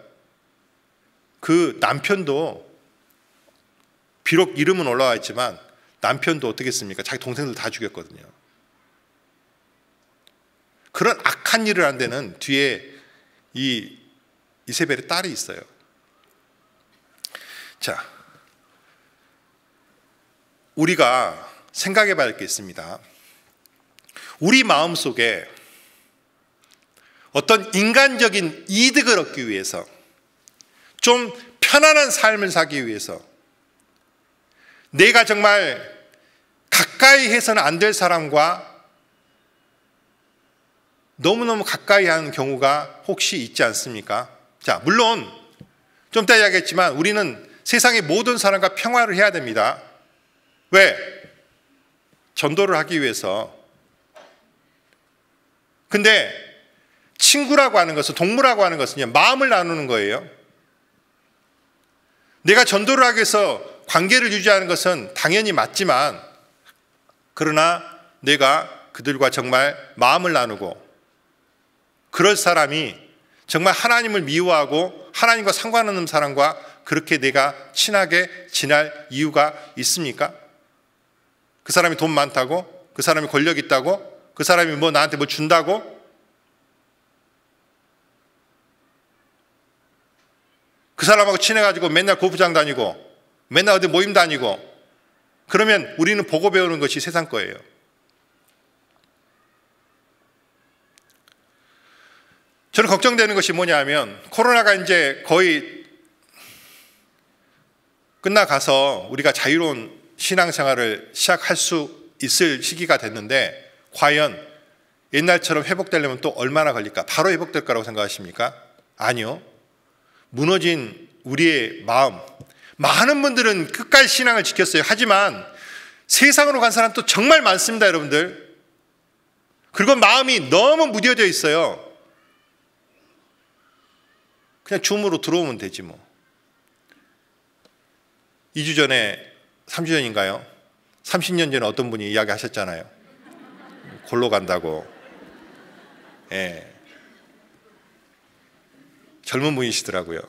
그 남편도 비록 이름은 올라와 있지만 남편도 어떻게 했습니까? 자기 동생들 다 죽였거든요. 그런 악한 일을 한 데는 뒤에 이 이세벨의 딸이 있어요. 자, 우리가 생각해 봐야 할 게 있습니다. 우리 마음속에 어떤 인간적인 이득을 얻기 위해서, 좀 편안한 삶을 살기 위해서 내가 정말 가까이 해서는 안 될 사람과 너무너무 가까이 하는 경우가 혹시 있지 않습니까? 자, 물론 좀 이따 이야기했지만 우리는 세상의 모든 사람과 평화를 해야 됩니다. 왜? 전도를 하기 위해서. 근데 친구라고 하는 것은, 동무라고 하는 것은요, 마음을 나누는 거예요. 내가 전도를 하기 위해서 관계를 유지하는 것은 당연히 맞지만, 그러나 내가 그들과 정말 마음을 나누고 그럴 사람이 정말 하나님을 미워하고 하나님과 상관없는 사람과 그렇게 내가 친하게 지낼 이유가 있습니까? 그 사람이 돈 많다고? 그 사람이 권력 있다고? 그 사람이 뭐 나한테 뭐 준다고? 그 사람하고 친해가지고 맨날 골프장 다니고 맨날 어디 모임 다니고 그러면 우리는 보고 배우는 것이 세상 거예요. 저는 걱정되는 것이 뭐냐 하면, 코로나가 이제 거의 끝나가서 우리가 자유로운 신앙생활을 시작할 수 있을 시기가 됐는데, 과연 옛날처럼 회복되려면 또 얼마나 걸릴까? 바로 회복될 거라고 생각하십니까? 아니요. 무너진 우리의 마음, 많은 분들은 끝까지 신앙을 지켰어요. 하지만 세상으로 간 사람도 정말 많습니다, 여러분들. 그리고 마음이 너무 무뎌져 있어요. 그냥 줌으로 들어오면 되지 뭐. 2주 전에, 3주 전인가요? 30년 전에 어떤 분이 이야기하셨잖아요. 골로 간다고. 예. 젊은 분이시더라고요.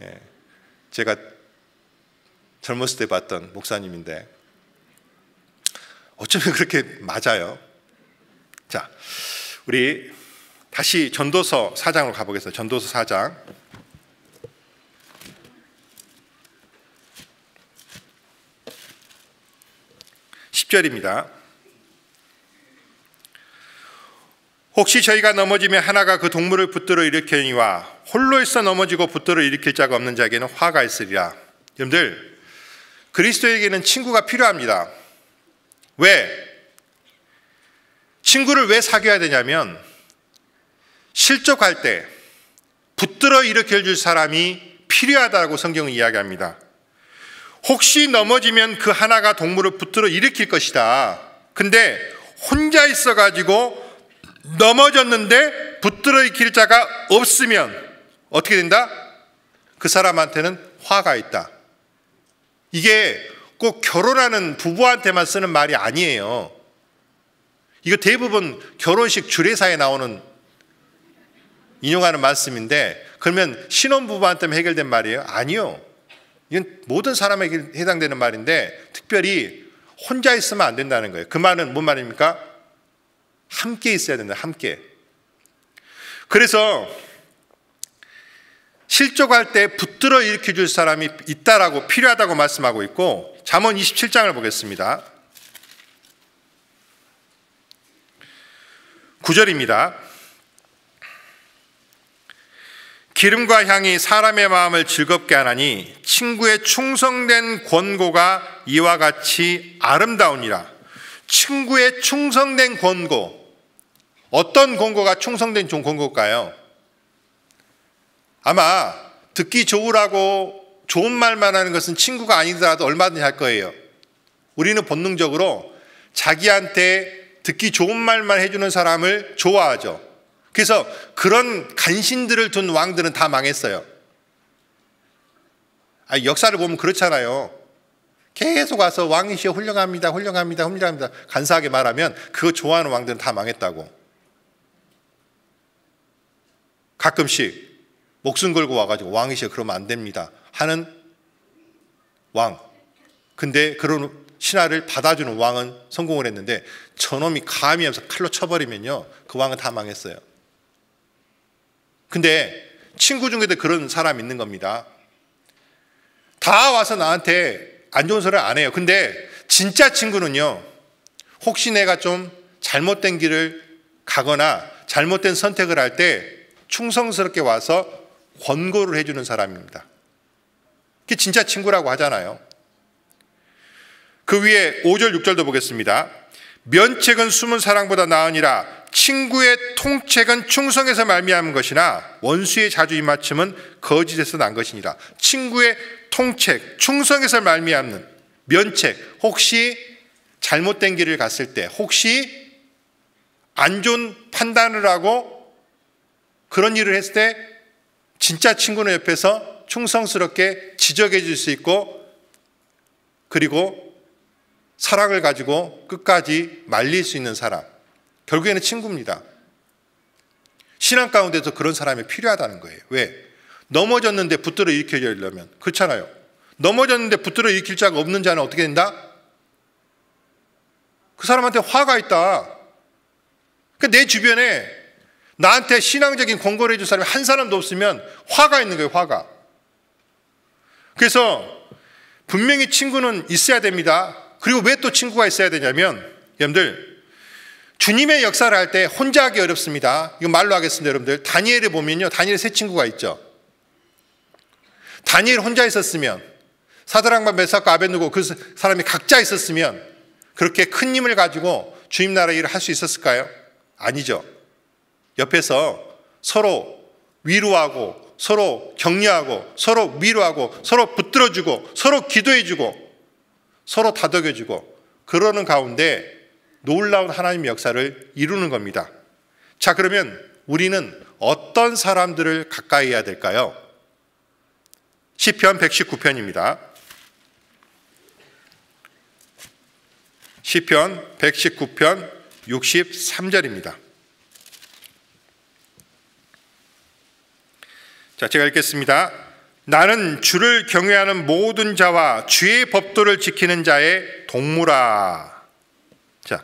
예. 제가 젊었을 때 봤던 목사님인데 어쩌면 그렇게 맞아요. 자, 우리 다시 전도서 4장으로 가보겠습니다. 전도서 4장 10절입니다. 혹시 저희가 넘어지면 하나가 그 동물을 붙들어 일으키니와 홀로 있어 넘어지고 붙들어 일으킬 자가 없는 자에게는 화가 있으리라. 여러분들, 그리스도에게는 친구가 필요합니다. 왜? 친구를 왜 사귀어야 되냐면, 실족할 때 붙들어 일으켜 줄 사람이 필요하다고 성경은 이야기합니다. 혹시 넘어지면 그 하나가 동물을 붙들어 일으킬 것이다. 근데 혼자 있어가지고 넘어졌는데 붙들어 일으킬 자가 없으면 어떻게 된다? 그 사람한테는 화가 있다. 이게 꼭 결혼하는 부부한테만 쓰는 말이 아니에요. 이거 대부분 결혼식 주례사에 나오는, 인용하는 말씀인데, 그러면 신혼부부한테만 해결된 말이에요? 아니요. 이건 모든 사람에게 해당되는 말인데, 특별히 혼자 있으면 안 된다는 거예요. 그 말은 뭔 말입니까? 함께 있어야 된다. 함께. 그래서 실족할 때 붙들어 일으켜 줄 사람이 있다라고, 필요하다고 말씀하고 있고, 잠언 27장을 보겠습니다. 9절입니다. 기름과 향이 사람의 마음을 즐겁게 하나니 친구의 충성된 권고가 이와 같이 아름다우니라. 친구의 충성된 권고. 어떤 권고가 충성된 권고일까요? 아마 듣기 좋으라고 좋은 말만 하는 것은 친구가 아니더라도 얼마든지 할 거예요. 우리는 본능적으로 자기한테 듣기 좋은 말만 해주는 사람을 좋아하죠. 그래서 그런 간신들을 둔 왕들은 다 망했어요. 역사를 보면 그렇잖아요. 계속 와서 왕이시여 훌륭합니다, 훌륭합니다, 훌륭합니다 간사하게 말하면 그거 좋아하는 왕들은 다 망했다고. 가끔씩 목숨 걸고 와가지고 왕이시여 그러면 안 됩니다 하는 왕. 근데 그런 신하를 받아주는 왕은 성공을 했는데 저놈이 감히 하면서 칼로 쳐버리면요 그 왕은 다 망했어요. 근데 친구 중에도 그런 사람이 있는 겁니다. 다 와서 나한테 안 좋은 소리를 안 해요. 근데 진짜 친구는요, 혹시 내가 좀 잘못된 길을 가거나 잘못된 선택을 할 때 충성스럽게 와서 권고를 해주는 사람입니다. 그게 진짜 친구라고 하잖아요. 그 위에 5절 6절도 보겠습니다. 면책은 숨은 사랑보다 나으니라. 친구의 통책은 충성에서 말미암은 것이나 원수의 자주 입맞춤은 거짓에서 난 것이니라. 친구의 통책, 충성에서 말미암는 면책. 혹시 잘못된 길을 갔을 때, 혹시 안 좋은 판단을 하고 그런 일을 했을 때 진짜 친구는 옆에서 충성스럽게 지적해 줄 수 있고, 그리고 사랑을 가지고 끝까지 말릴 수 있는 사람, 결국에는 친구입니다. 신앙 가운데서 그런 사람이 필요하다는 거예요. 왜? 넘어졌는데 붙들어 일으키려면. 그렇잖아요. 넘어졌는데 붙들어 일으킬 자가 없는 자는 어떻게 된다? 그 사람한테 화가 있다. 그러니까 내 주변에 나한테 신앙적인 권고를 해줄 사람이 한 사람도 없으면 화가 있는 거예요. 화가. 그래서 분명히 친구는 있어야 됩니다. 그리고 왜 또 친구가 있어야 되냐면, 여러분들 주님의 역사를 할 때 혼자 하기 어렵습니다. 이거 말로 하겠습니다. 여러분들 다니엘을 보면요, 다니엘 세 친구가 있죠. 다니엘 혼자 있었으면, 사드락과 메삭과 아벳느고 그 사람이 각자 있었으면 그렇게 큰 힘을 가지고 주님 나라 일을 할 수 있었을까요? 아니죠. 옆에서 서로 위로하고, 서로 격려하고, 서로 위로하고, 서로 붙들어주고, 서로 기도해주고, 서로 다독여주고, 그러는 가운데 놀라운 하나님의 역사를 이루는 겁니다. 자, 그러면 우리는 어떤 사람들을 가까이 해야 될까요? 시편 119편입니다. 시편 119편 63절입니다. 자, 제가 읽겠습니다. 나는 주를 경외하는 모든 자와 주의 법도를 지키는 자의 동무라. 자,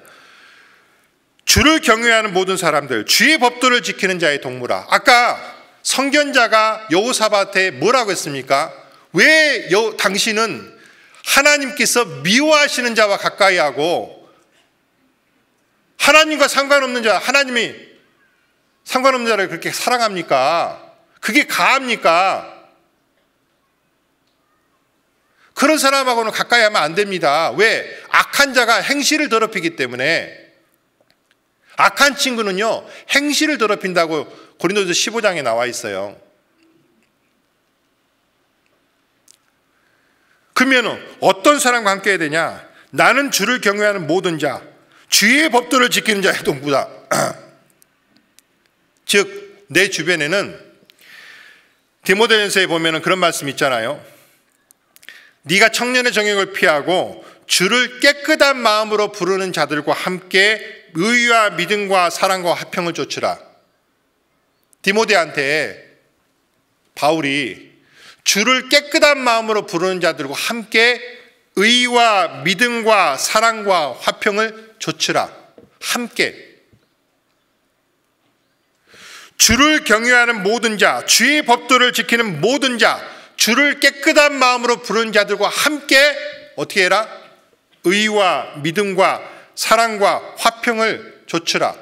주를 경외하는 모든 사람들, 주의 법도를 지키는 자의 동무라. 아까 선견자가 여호사밧에 뭐라고 했습니까? 왜 당신은 하나님께서 미워하시는 자와 가까이 하고 하나님과 상관없는 자, 하나님이 상관없는 자를 그렇게 사랑합니까? 그게 가합니까? 그런 사람하고는 가까이 하면 안 됩니다. 왜? 악한 자가 행실을 더럽히기 때문에. 악한 친구는요, 행실을 더럽힌다고 고린도서 15장에 나와 있어요. 그러면 어떤 사람과 함께 해야 되냐? 나는 주를 경외하는 모든 자, 주의 법도를 지키는 자의 동무다. 즉, 내 주변에는 디모데전서에 보면 그런 말씀 있잖아요. 네가 청년의 정욕을 피하고 주를 깨끗한 마음으로 부르는 자들과 함께 의와 믿음과 사랑과 화평을 좇으라. 디모데한테 바울이 주를 깨끗한 마음으로 부르는 자들과 함께 의와 믿음과 사랑과 화평을 좇으라. 함께. 주를 경외하는 모든 자, 주의 법도를 지키는 모든 자, 주를 깨끗한 마음으로 부르는 자들과 함께 어떻게 해라? 의와 믿음과 사랑과 화평을 좇으라.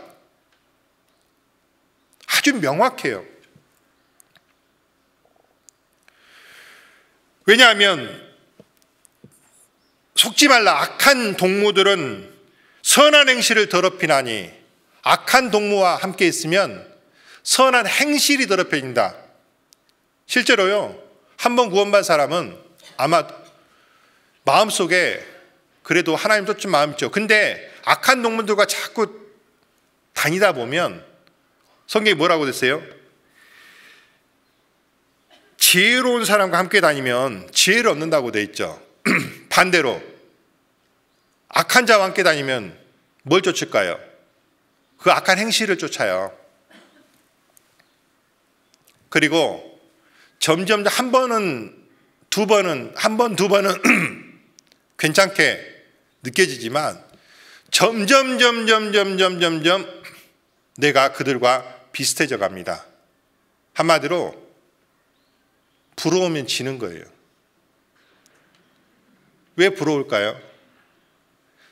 아주 명확해요. 왜냐하면 속지 말라. 악한 동무들은 선한 행실을 더럽히나니, 악한 동무와 함께 있으면 선한 행실이 더럽혀진다. 실제로요, 한번 구원받은 사람은 아마 마음속에 그래도 하나님 쫓은 마음 있죠. 근데 악한 동무들과 자꾸 다니다 보면 성경이 뭐라고 됐어요? 지혜로운 사람과 함께 다니면 지혜를 얻는다고 돼 있죠. 반대로 악한 자와 함께 다니면 뭘 쫓을까요? 그 악한 행실을 쫓아요. 그리고 점점 한 번은 두 번은 괜찮게 느껴지지만 점점 내가 그들과 비슷해져 갑니다. 한마디로 부러우면 지는 거예요. 왜 부러울까요?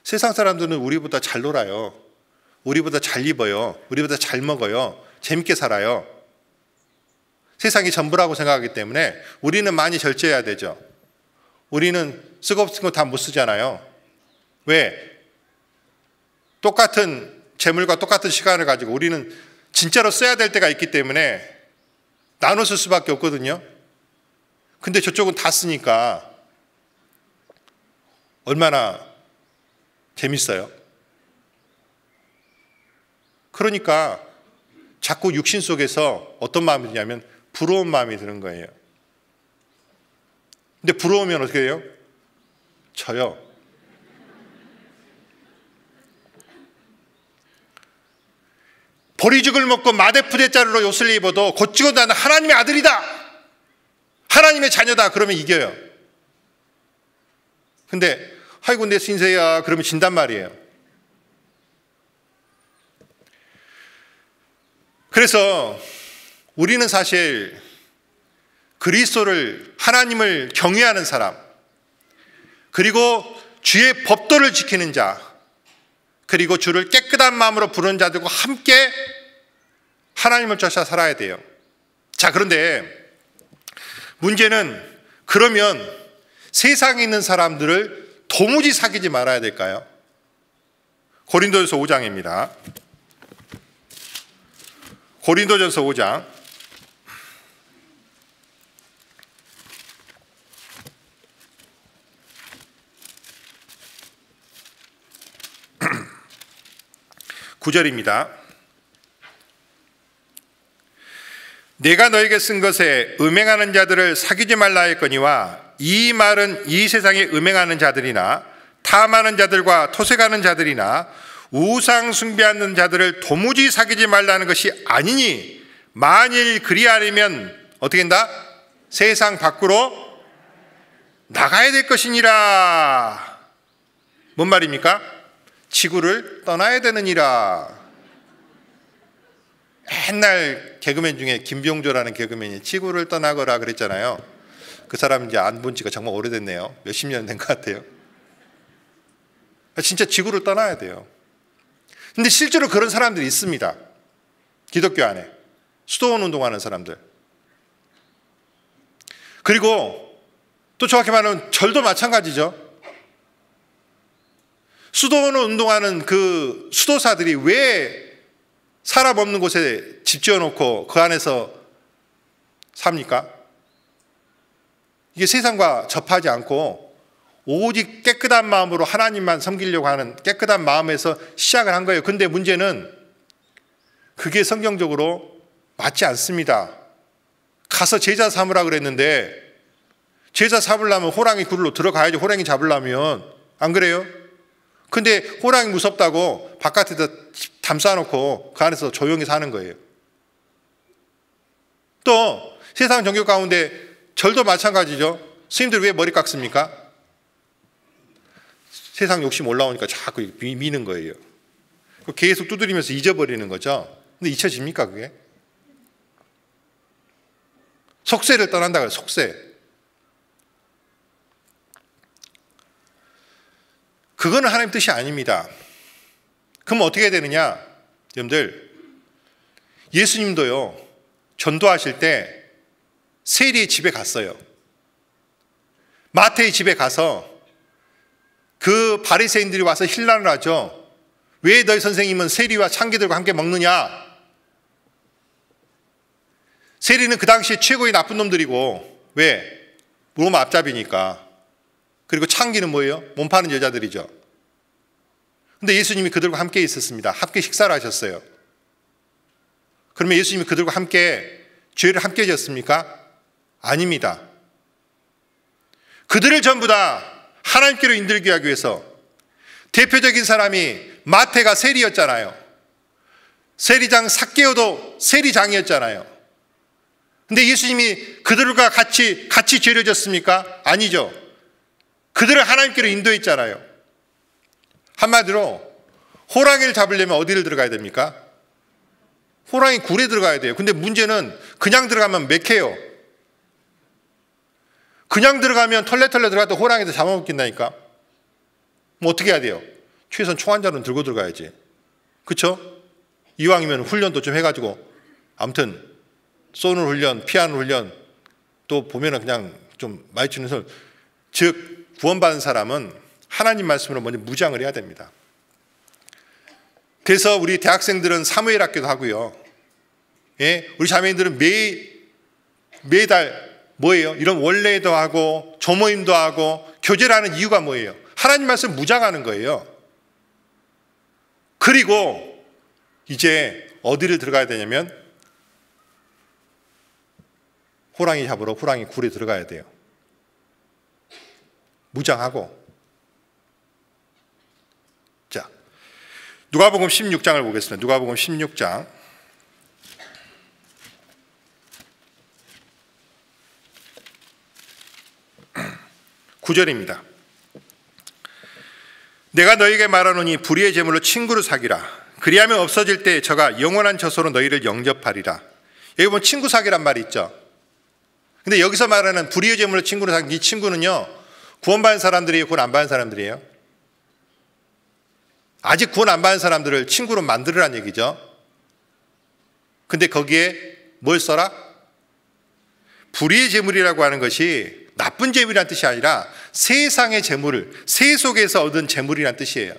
세상 사람들은 우리보다 잘 놀아요. 우리보다 잘 입어요. 우리보다 잘 먹어요. 재밌게 살아요. 세상이 전부라고 생각하기 때문에 우리는 많이 절제해야 되죠. 우리는 쓰고 싶은 거 다 못 쓰잖아요. 왜? 똑같은 재물과 똑같은 시간을 가지고 우리는 진짜로 써야 될 때가 있기 때문에 나눠 쓸 수밖에 없거든요. 근데 저쪽은 다 쓰니까 얼마나 재밌어요. 그러니까 자꾸 육신 속에서 어떤 마음이 드냐면 부러운 마음이 드는 거예요. 근데 부러우면 어떻게 해요? 져요. 보리죽을 먹고 마대푸대자루로 옷을 입어도 곧 찍어 나는 하나님의 아들이다, 하나님의 자녀다 그러면 이겨요. 근데 아이고 내 신세야 그러면 진단 말이에요. 그래서 우리는 사실 그리스도를, 하나님을 경외하는 사람, 그리고 주의 법도를 지키는 자, 그리고 주를 깨끗한 마음으로 부르는 자들과 함께 하나님을 쫓아 살아야 돼요. 자, 그런데 문제는 그러면 세상에 있는 사람들을 도무지 사귀지 말아야 될까요? 고린도전서 5장입니다. 고린도전서 5장 9절입니다. 내가 너에게 쓴 것에 음행하는 자들을 사귀지 말라 했거니와 이 말은 이 세상에 음행하는 자들이나 탐하는 자들과 토색하는 자들이나 우상 숭배하는 자들을 도무지 사귀지 말라는 것이 아니니 만일 그리 아니면 어떻게 된다? 세상 밖으로 나가야 될 것이니라. 뭔 말입니까? 지구를 떠나야 되느니라. 옛날 개그맨 중에 김병조라는 개그맨이 지구를 떠나거라 그랬잖아요. 그 사람 이제 안 본 지가 정말 오래됐네요. 몇십 년 된 것 같아요. 진짜 지구를 떠나야 돼요. 근데 실제로 그런 사람들이 있습니다. 기독교 안에 수도원 운동하는 사람들. 그리고 또 정확히 말하면 절도 마찬가지죠. 수도원 운동하는 그 수도사들이 왜 사람 없는 곳에 집 지어놓고 그 안에서 삽니까? 이게 세상과 접하지 않고 오직 깨끗한 마음으로 하나님만 섬기려고 하는 깨끗한 마음에서 시작을 한 거예요. 근데 문제는 그게 성경적으로 맞지 않습니다. 가서 제자 삼으라 그랬는데 제자 삼으려면 호랑이 굴로 들어가야지. 호랑이 잡으려면. 안 그래요? 근데 호랑이 무섭다고 바깥에다 담 쌓아놓고 그 안에서 조용히 사는 거예요. 또 세상 종교 가운데 절도 마찬가지죠. 스님들 왜 머리 깎습니까? 세상 욕심 올라오니까 자꾸 미는 거예요. 계속 두드리면서 잊어버리는 거죠. 근데 잊혀집니까 그게? 속세를 떠난다 그래요. 속세. 그거는 하나님 뜻이 아닙니다. 그럼 어떻게 해야 되느냐? 여러분들, 예수님도요 전도하실 때 세리의 집에 갔어요. 마태의 집에 가서 그 바리새인들이 와서 힐난을 하죠. 왜 너희 선생님은 세리와 창기들과 함께 먹느냐? 세리는 그 당시에 최고의 나쁜 놈들이고, 왜? 로마 앞잡이니까. 그리고 창기는 뭐예요? 몸 파는 여자들이죠. 근데 예수님이 그들과 함께 있었습니다. 함께 식사를 하셨어요. 그러면 예수님이 그들과 함께 죄를 함께 졌습니까? 아닙니다. 그들을 전부 다 하나님께로 인들게 하기 위해서 대표적인 사람이 마태가 세리였잖아요. 세리장 삭개오도 세리장이었잖아요. 근데 예수님이 그들과 같이 죄를 졌습니까? 아니죠. 그들을 하나님께로 인도했잖아요. 한마디로 호랑이를 잡으려면 어디를 들어가야 됩니까? 호랑이 굴에 들어가야 돼요. 근데 문제는 그냥 들어가면 맥혀요. 그냥 들어가면 털레털레 들어가도 호랑이도 잡아먹긴다니까. 뭐 어떻게 해야 돼요? 최소한 총 한 자루는 들고 들어가야지. 그렇죠? 이왕이면 훈련도 좀 해가지고, 아무튼 쏘는 훈련, 피하는 훈련, 또 보면은 그냥 좀 많이 주는 소리. 즉 구원받은 사람은 하나님 말씀으로 먼저 무장을 해야 됩니다. 그래서 우리 대학생들은 사무엘 학교도 하고요. 예? 우리 자매님들은 매달 뭐예요? 이런 원래도 하고 조모임도 하고 교제를 하는 이유가 뭐예요? 하나님 말씀 무장하는 거예요. 그리고 이제 어디를 들어가야 되냐면 호랑이 잡으러 호랑이 굴에 들어가야 돼요. 무장하고. 자, 누가복음 16장을 보겠습니다. 누가복음 16장 9절입니다. 내가 너희에게 말하노니 불의의 제물로 친구를 사귀라. 그리하면 없어질 때 저가 영원한 처소로 너희를 영접하리라. 여기 보면 친구 사귀란 말이 있죠. 근데 여기서 말하는 불의의 제물로 친구를 사귀, 이 친구는요, 구원받은 사람들이에요? 구원 안 받은 사람들이에요? 아직 구원 안 받은 사람들을 친구로 만들으란 얘기죠. 근데 거기에 뭘 써라? 불의의 제물이라고 하는 것이 나쁜 재물이란 뜻이 아니라 세상의 재물을, 세속에서 얻은 재물이란 뜻이에요.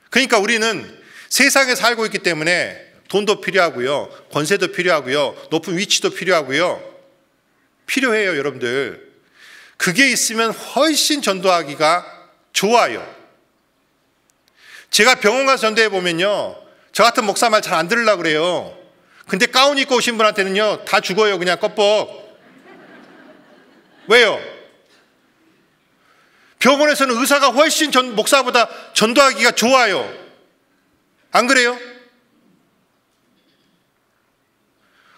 그러니까 우리는 세상에 살고 있기 때문에 돈도 필요하고요, 권세도 필요하고요, 높은 위치도 필요하고요. 필요해요, 여러분들. 그게 있으면 훨씬 전도하기가 좋아요. 제가 병원 가서 전도해 보면요, 저 같은 목사 말 잘 안 들으려고 그래요. 근데 가운 입고 오신 분한테는요, 다 죽어요, 그냥 껍벅. 왜요? 병원에서는 의사가 훨씬 목사보다 전도하기가 좋아요. 안 그래요?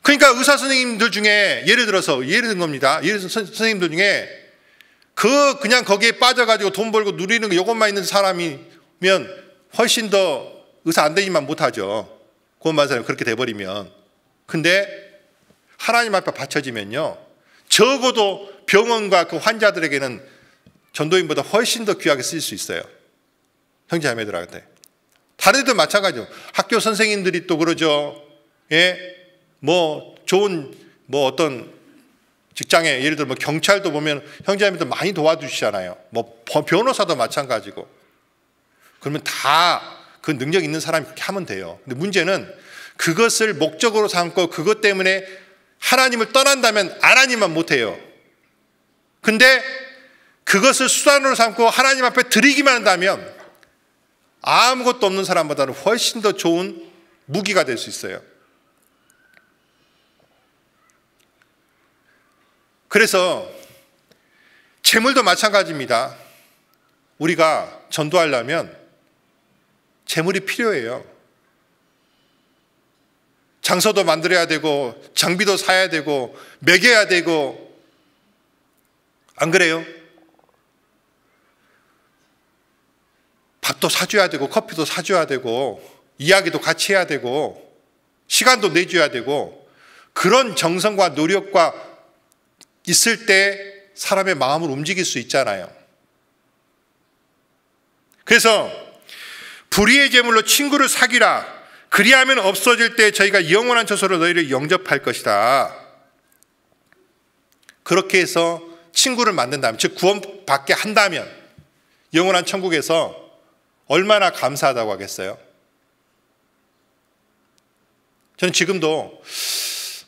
그러니까 의사 선생님들 중에 예를 든 겁니다. 예를 들어서 선생님들 중에 그냥 거기에 빠져가지고 돈 벌고 누리는 거 이것만 있는 사람이면 훨씬 더 의사 안 되기만 못하죠. 구원받은 사람이 그렇게 돼버리면. 근데 하나님 앞에 바쳐지면요, 적어도 병원과 그 환자들에게는 전도인보다 훨씬 더 귀하게 쓰일 수 있어요. 형제자매들한테. 다른 데도 마찬가지죠. 학교 선생님들이 또 그러죠. 예, 뭐 좋은 뭐 어떤 직장에 예를 들어 뭐 경찰도 보면 형제자매들 많이 도와주시잖아요. 뭐 변호사도 마찬가지고. 그러면 다 그 능력 있는 사람이 그렇게 하면 돼요. 근데 문제는 그것을 목적으로 삼고 그것 때문에 하나님을 떠난다면 하나님만 못해요. 근데 그것을 수단으로 삼고 하나님 앞에 드리기만 한다면 아무것도 없는 사람보다는 훨씬 더 좋은 무기가 될 수 있어요. 그래서 재물도 마찬가지입니다. 우리가 전도하려면 재물이 필요해요. 장소도 만들어야 되고 장비도 사야 되고 먹여야 되고, 안 그래요? 밥도 사줘야 되고 커피도 사줘야 되고 이야기도 같이 해야 되고 시간도 내줘야 되고, 그런 정성과 노력과 있을 때 사람의 마음을 움직일 수 있잖아요. 그래서 불의의 제물로 친구를 사귀라. 그리하면 없어질 때 저희가 영원한 처소로 너희를 영접할 것이다. 그렇게 해서 친구를 만든다면, 즉 구원받게 한다면 영원한 천국에서 얼마나 감사하다고 하겠어요? 저는 지금도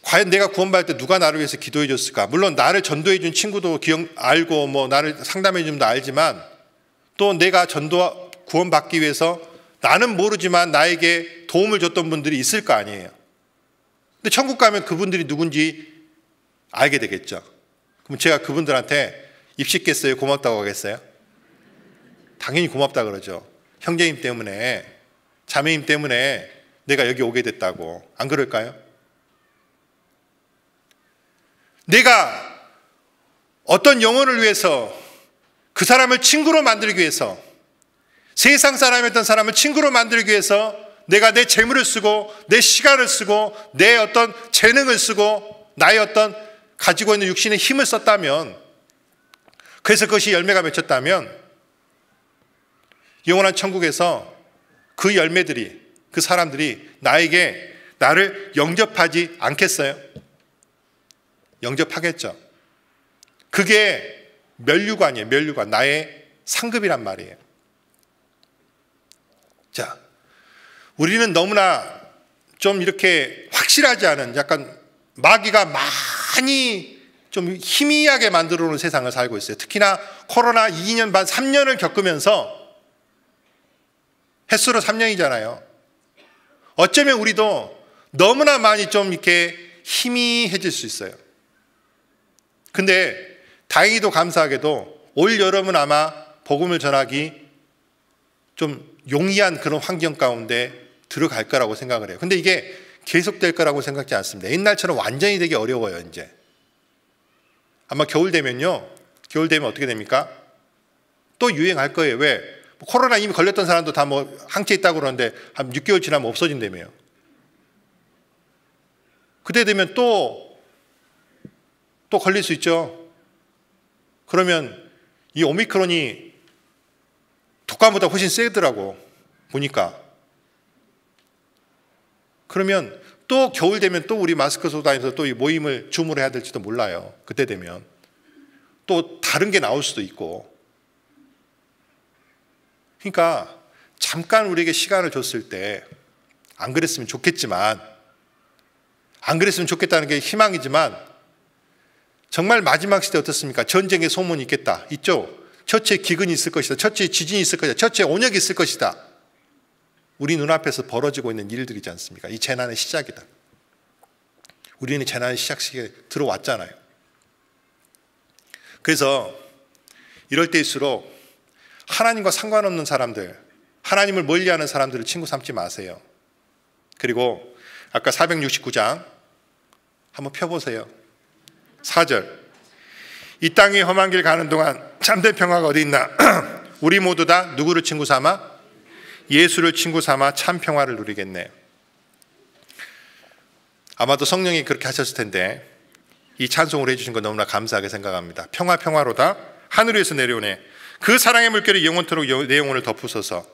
과연 내가 구원받을 때 누가 나를 위해서 기도해 줬을까? 물론 나를 전도해 준 친구도 알고 뭐 나를 상담해 준 분도 알지만, 또 내가 구원받기 위해서 나는 모르지만 나에게 도움을 줬던 분들이 있을 거 아니에요. 근데 천국 가면 그분들이 누군지 알게 되겠죠. 그럼 제가 그분들한테 입시겠어요? 고맙다고 하겠어요? 당연히 고맙다 그러죠. 형제님 때문에, 자매님 때문에 내가 여기 오게 됐다고. 안 그럴까요? 내가 어떤 영혼을 위해서, 그 사람을 친구로 만들기 위해서, 세상 사람이었던 사람을 친구로 만들기 위해서 내가 내 재물을 쓰고 내 시간을 쓰고 내 어떤 재능을 쓰고 나의 어떤 가지고 있는 육신의 힘을 썼다면, 그래서 그것이 열매가 맺혔다면 영원한 천국에서 그 열매들이, 그 사람들이 나를 영접하지 않겠어요? 영접하겠죠. 그게 면류관이에요. 면류관. 나의 상급이란 말이에요. 자, 우리는 너무나 좀 이렇게 확실하지 않은, 약간 마귀가 많이 좀 희미하게 만들어 놓은 세상을 살고 있어요. 특히나 코로나 2년 반, 3년을 겪으면서, 횟수로 3년이잖아요. 어쩌면 우리도 너무나 많이 좀 이렇게 희미해질 수 있어요. 근데 다행히도 감사하게도 올 여름은 아마 복음을 전하기 좀 용이한 그런 환경 가운데 들어갈 거라고 생각을 해요. 근데 이게 계속될 거라고 생각지 않습니다. 옛날처럼 완전히 되기 어려워요, 이제. 아마 겨울 되면요. 겨울 되면 어떻게 됩니까? 또 유행할 거예요. 왜? 코로나 이미 걸렸던 사람도 다 뭐 항체 있다고 그러는데 한 6개월 지나면 없어진다며요. 그때 되면 또 걸릴 수 있죠. 그러면 이 오미크론이 독감보다 훨씬 세더라고, 보니까. 그러면 또 겨울 되면 또 우리 마스크 쓰고 다니면서 또 이 모임을 줌으로 해야 될지도 몰라요. 그때 되면 또 다른 게 나올 수도 있고. 그러니까 잠깐 우리에게 시간을 줬을 때 안 그랬으면 좋겠지만, 안 그랬으면 좋겠다는 게 희망이지만, 정말 마지막 시대 어떻습니까? 전쟁의 소문이 있겠다. 있죠? 처치에 기근이 있을 것이다. 처치에 지진이 있을 것이다. 처치에 온역이 있을 것이다. 우리 눈앞에서 벌어지고 있는 일들이지 않습니까? 이 재난의 시작이다. 우리는 재난의 시작 시기에 들어왔잖아요. 그래서 이럴 때일수록 하나님과 상관없는 사람들, 하나님을 멀리하는 사람들을 친구 삼지 마세요. 그리고 아까 469장 한번 펴보세요. 4절. 이 땅에 험한 길 가는 동안 참된 평화가 어디 있나? 우리 모두 다 누구를 친구 삼아? 예수를 친구 삼아 참 평화를 누리겠네요. 아마도 성령이 그렇게 하셨을 텐데 이 찬송을 해주신 거 너무나 감사하게 생각합니다. 평화 평화로다 하늘에서 내려오네. 그 사랑의 물결이 영원토록 내 영혼을 덮으소서.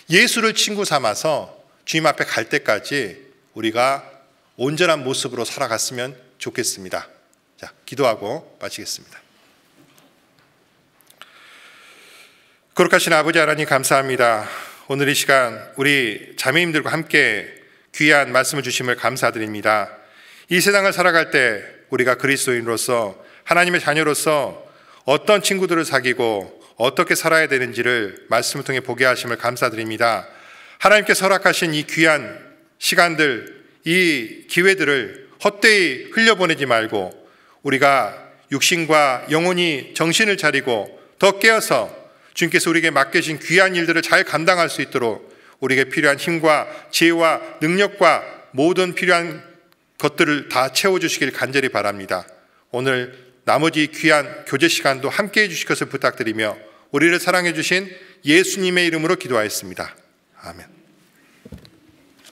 예수를 친구 삼아서 주님 앞에 갈 때까지 우리가 온전한 모습으로 살아갔으면 좋겠습니다. 자, 기도하고 마치겠습니다. 거룩하신 아버지 하나님 감사합니다. 오늘 이 시간 우리 자매님들과 함께 귀한 말씀을 주심을 감사드립니다. 이 세상을 살아갈 때 우리가 그리스도인으로서, 하나님의 자녀로서 어떤 친구들을 사귀고 어떻게 살아야 되는지를 말씀을 통해 보게 하심을 감사드립니다. 하나님께 허락하신 이 귀한 시간들, 이 기회들을 헛되이 흘려보내지 말고 우리가 육신과 영혼이 정신을 차리고 더 깨어서 주님께서 우리에게 맡겨진 귀한 일들을 잘 감당할 수 있도록 우리에게 필요한 힘과 지혜와 능력과 모든 필요한 것들을 다 채워주시길 간절히 바랍니다. 오늘 나머지 귀한 교제 시간도 함께해 주실 것을 부탁드리며 우리를 사랑해 주신 예수님의 이름으로 기도하였습니다. 아멘.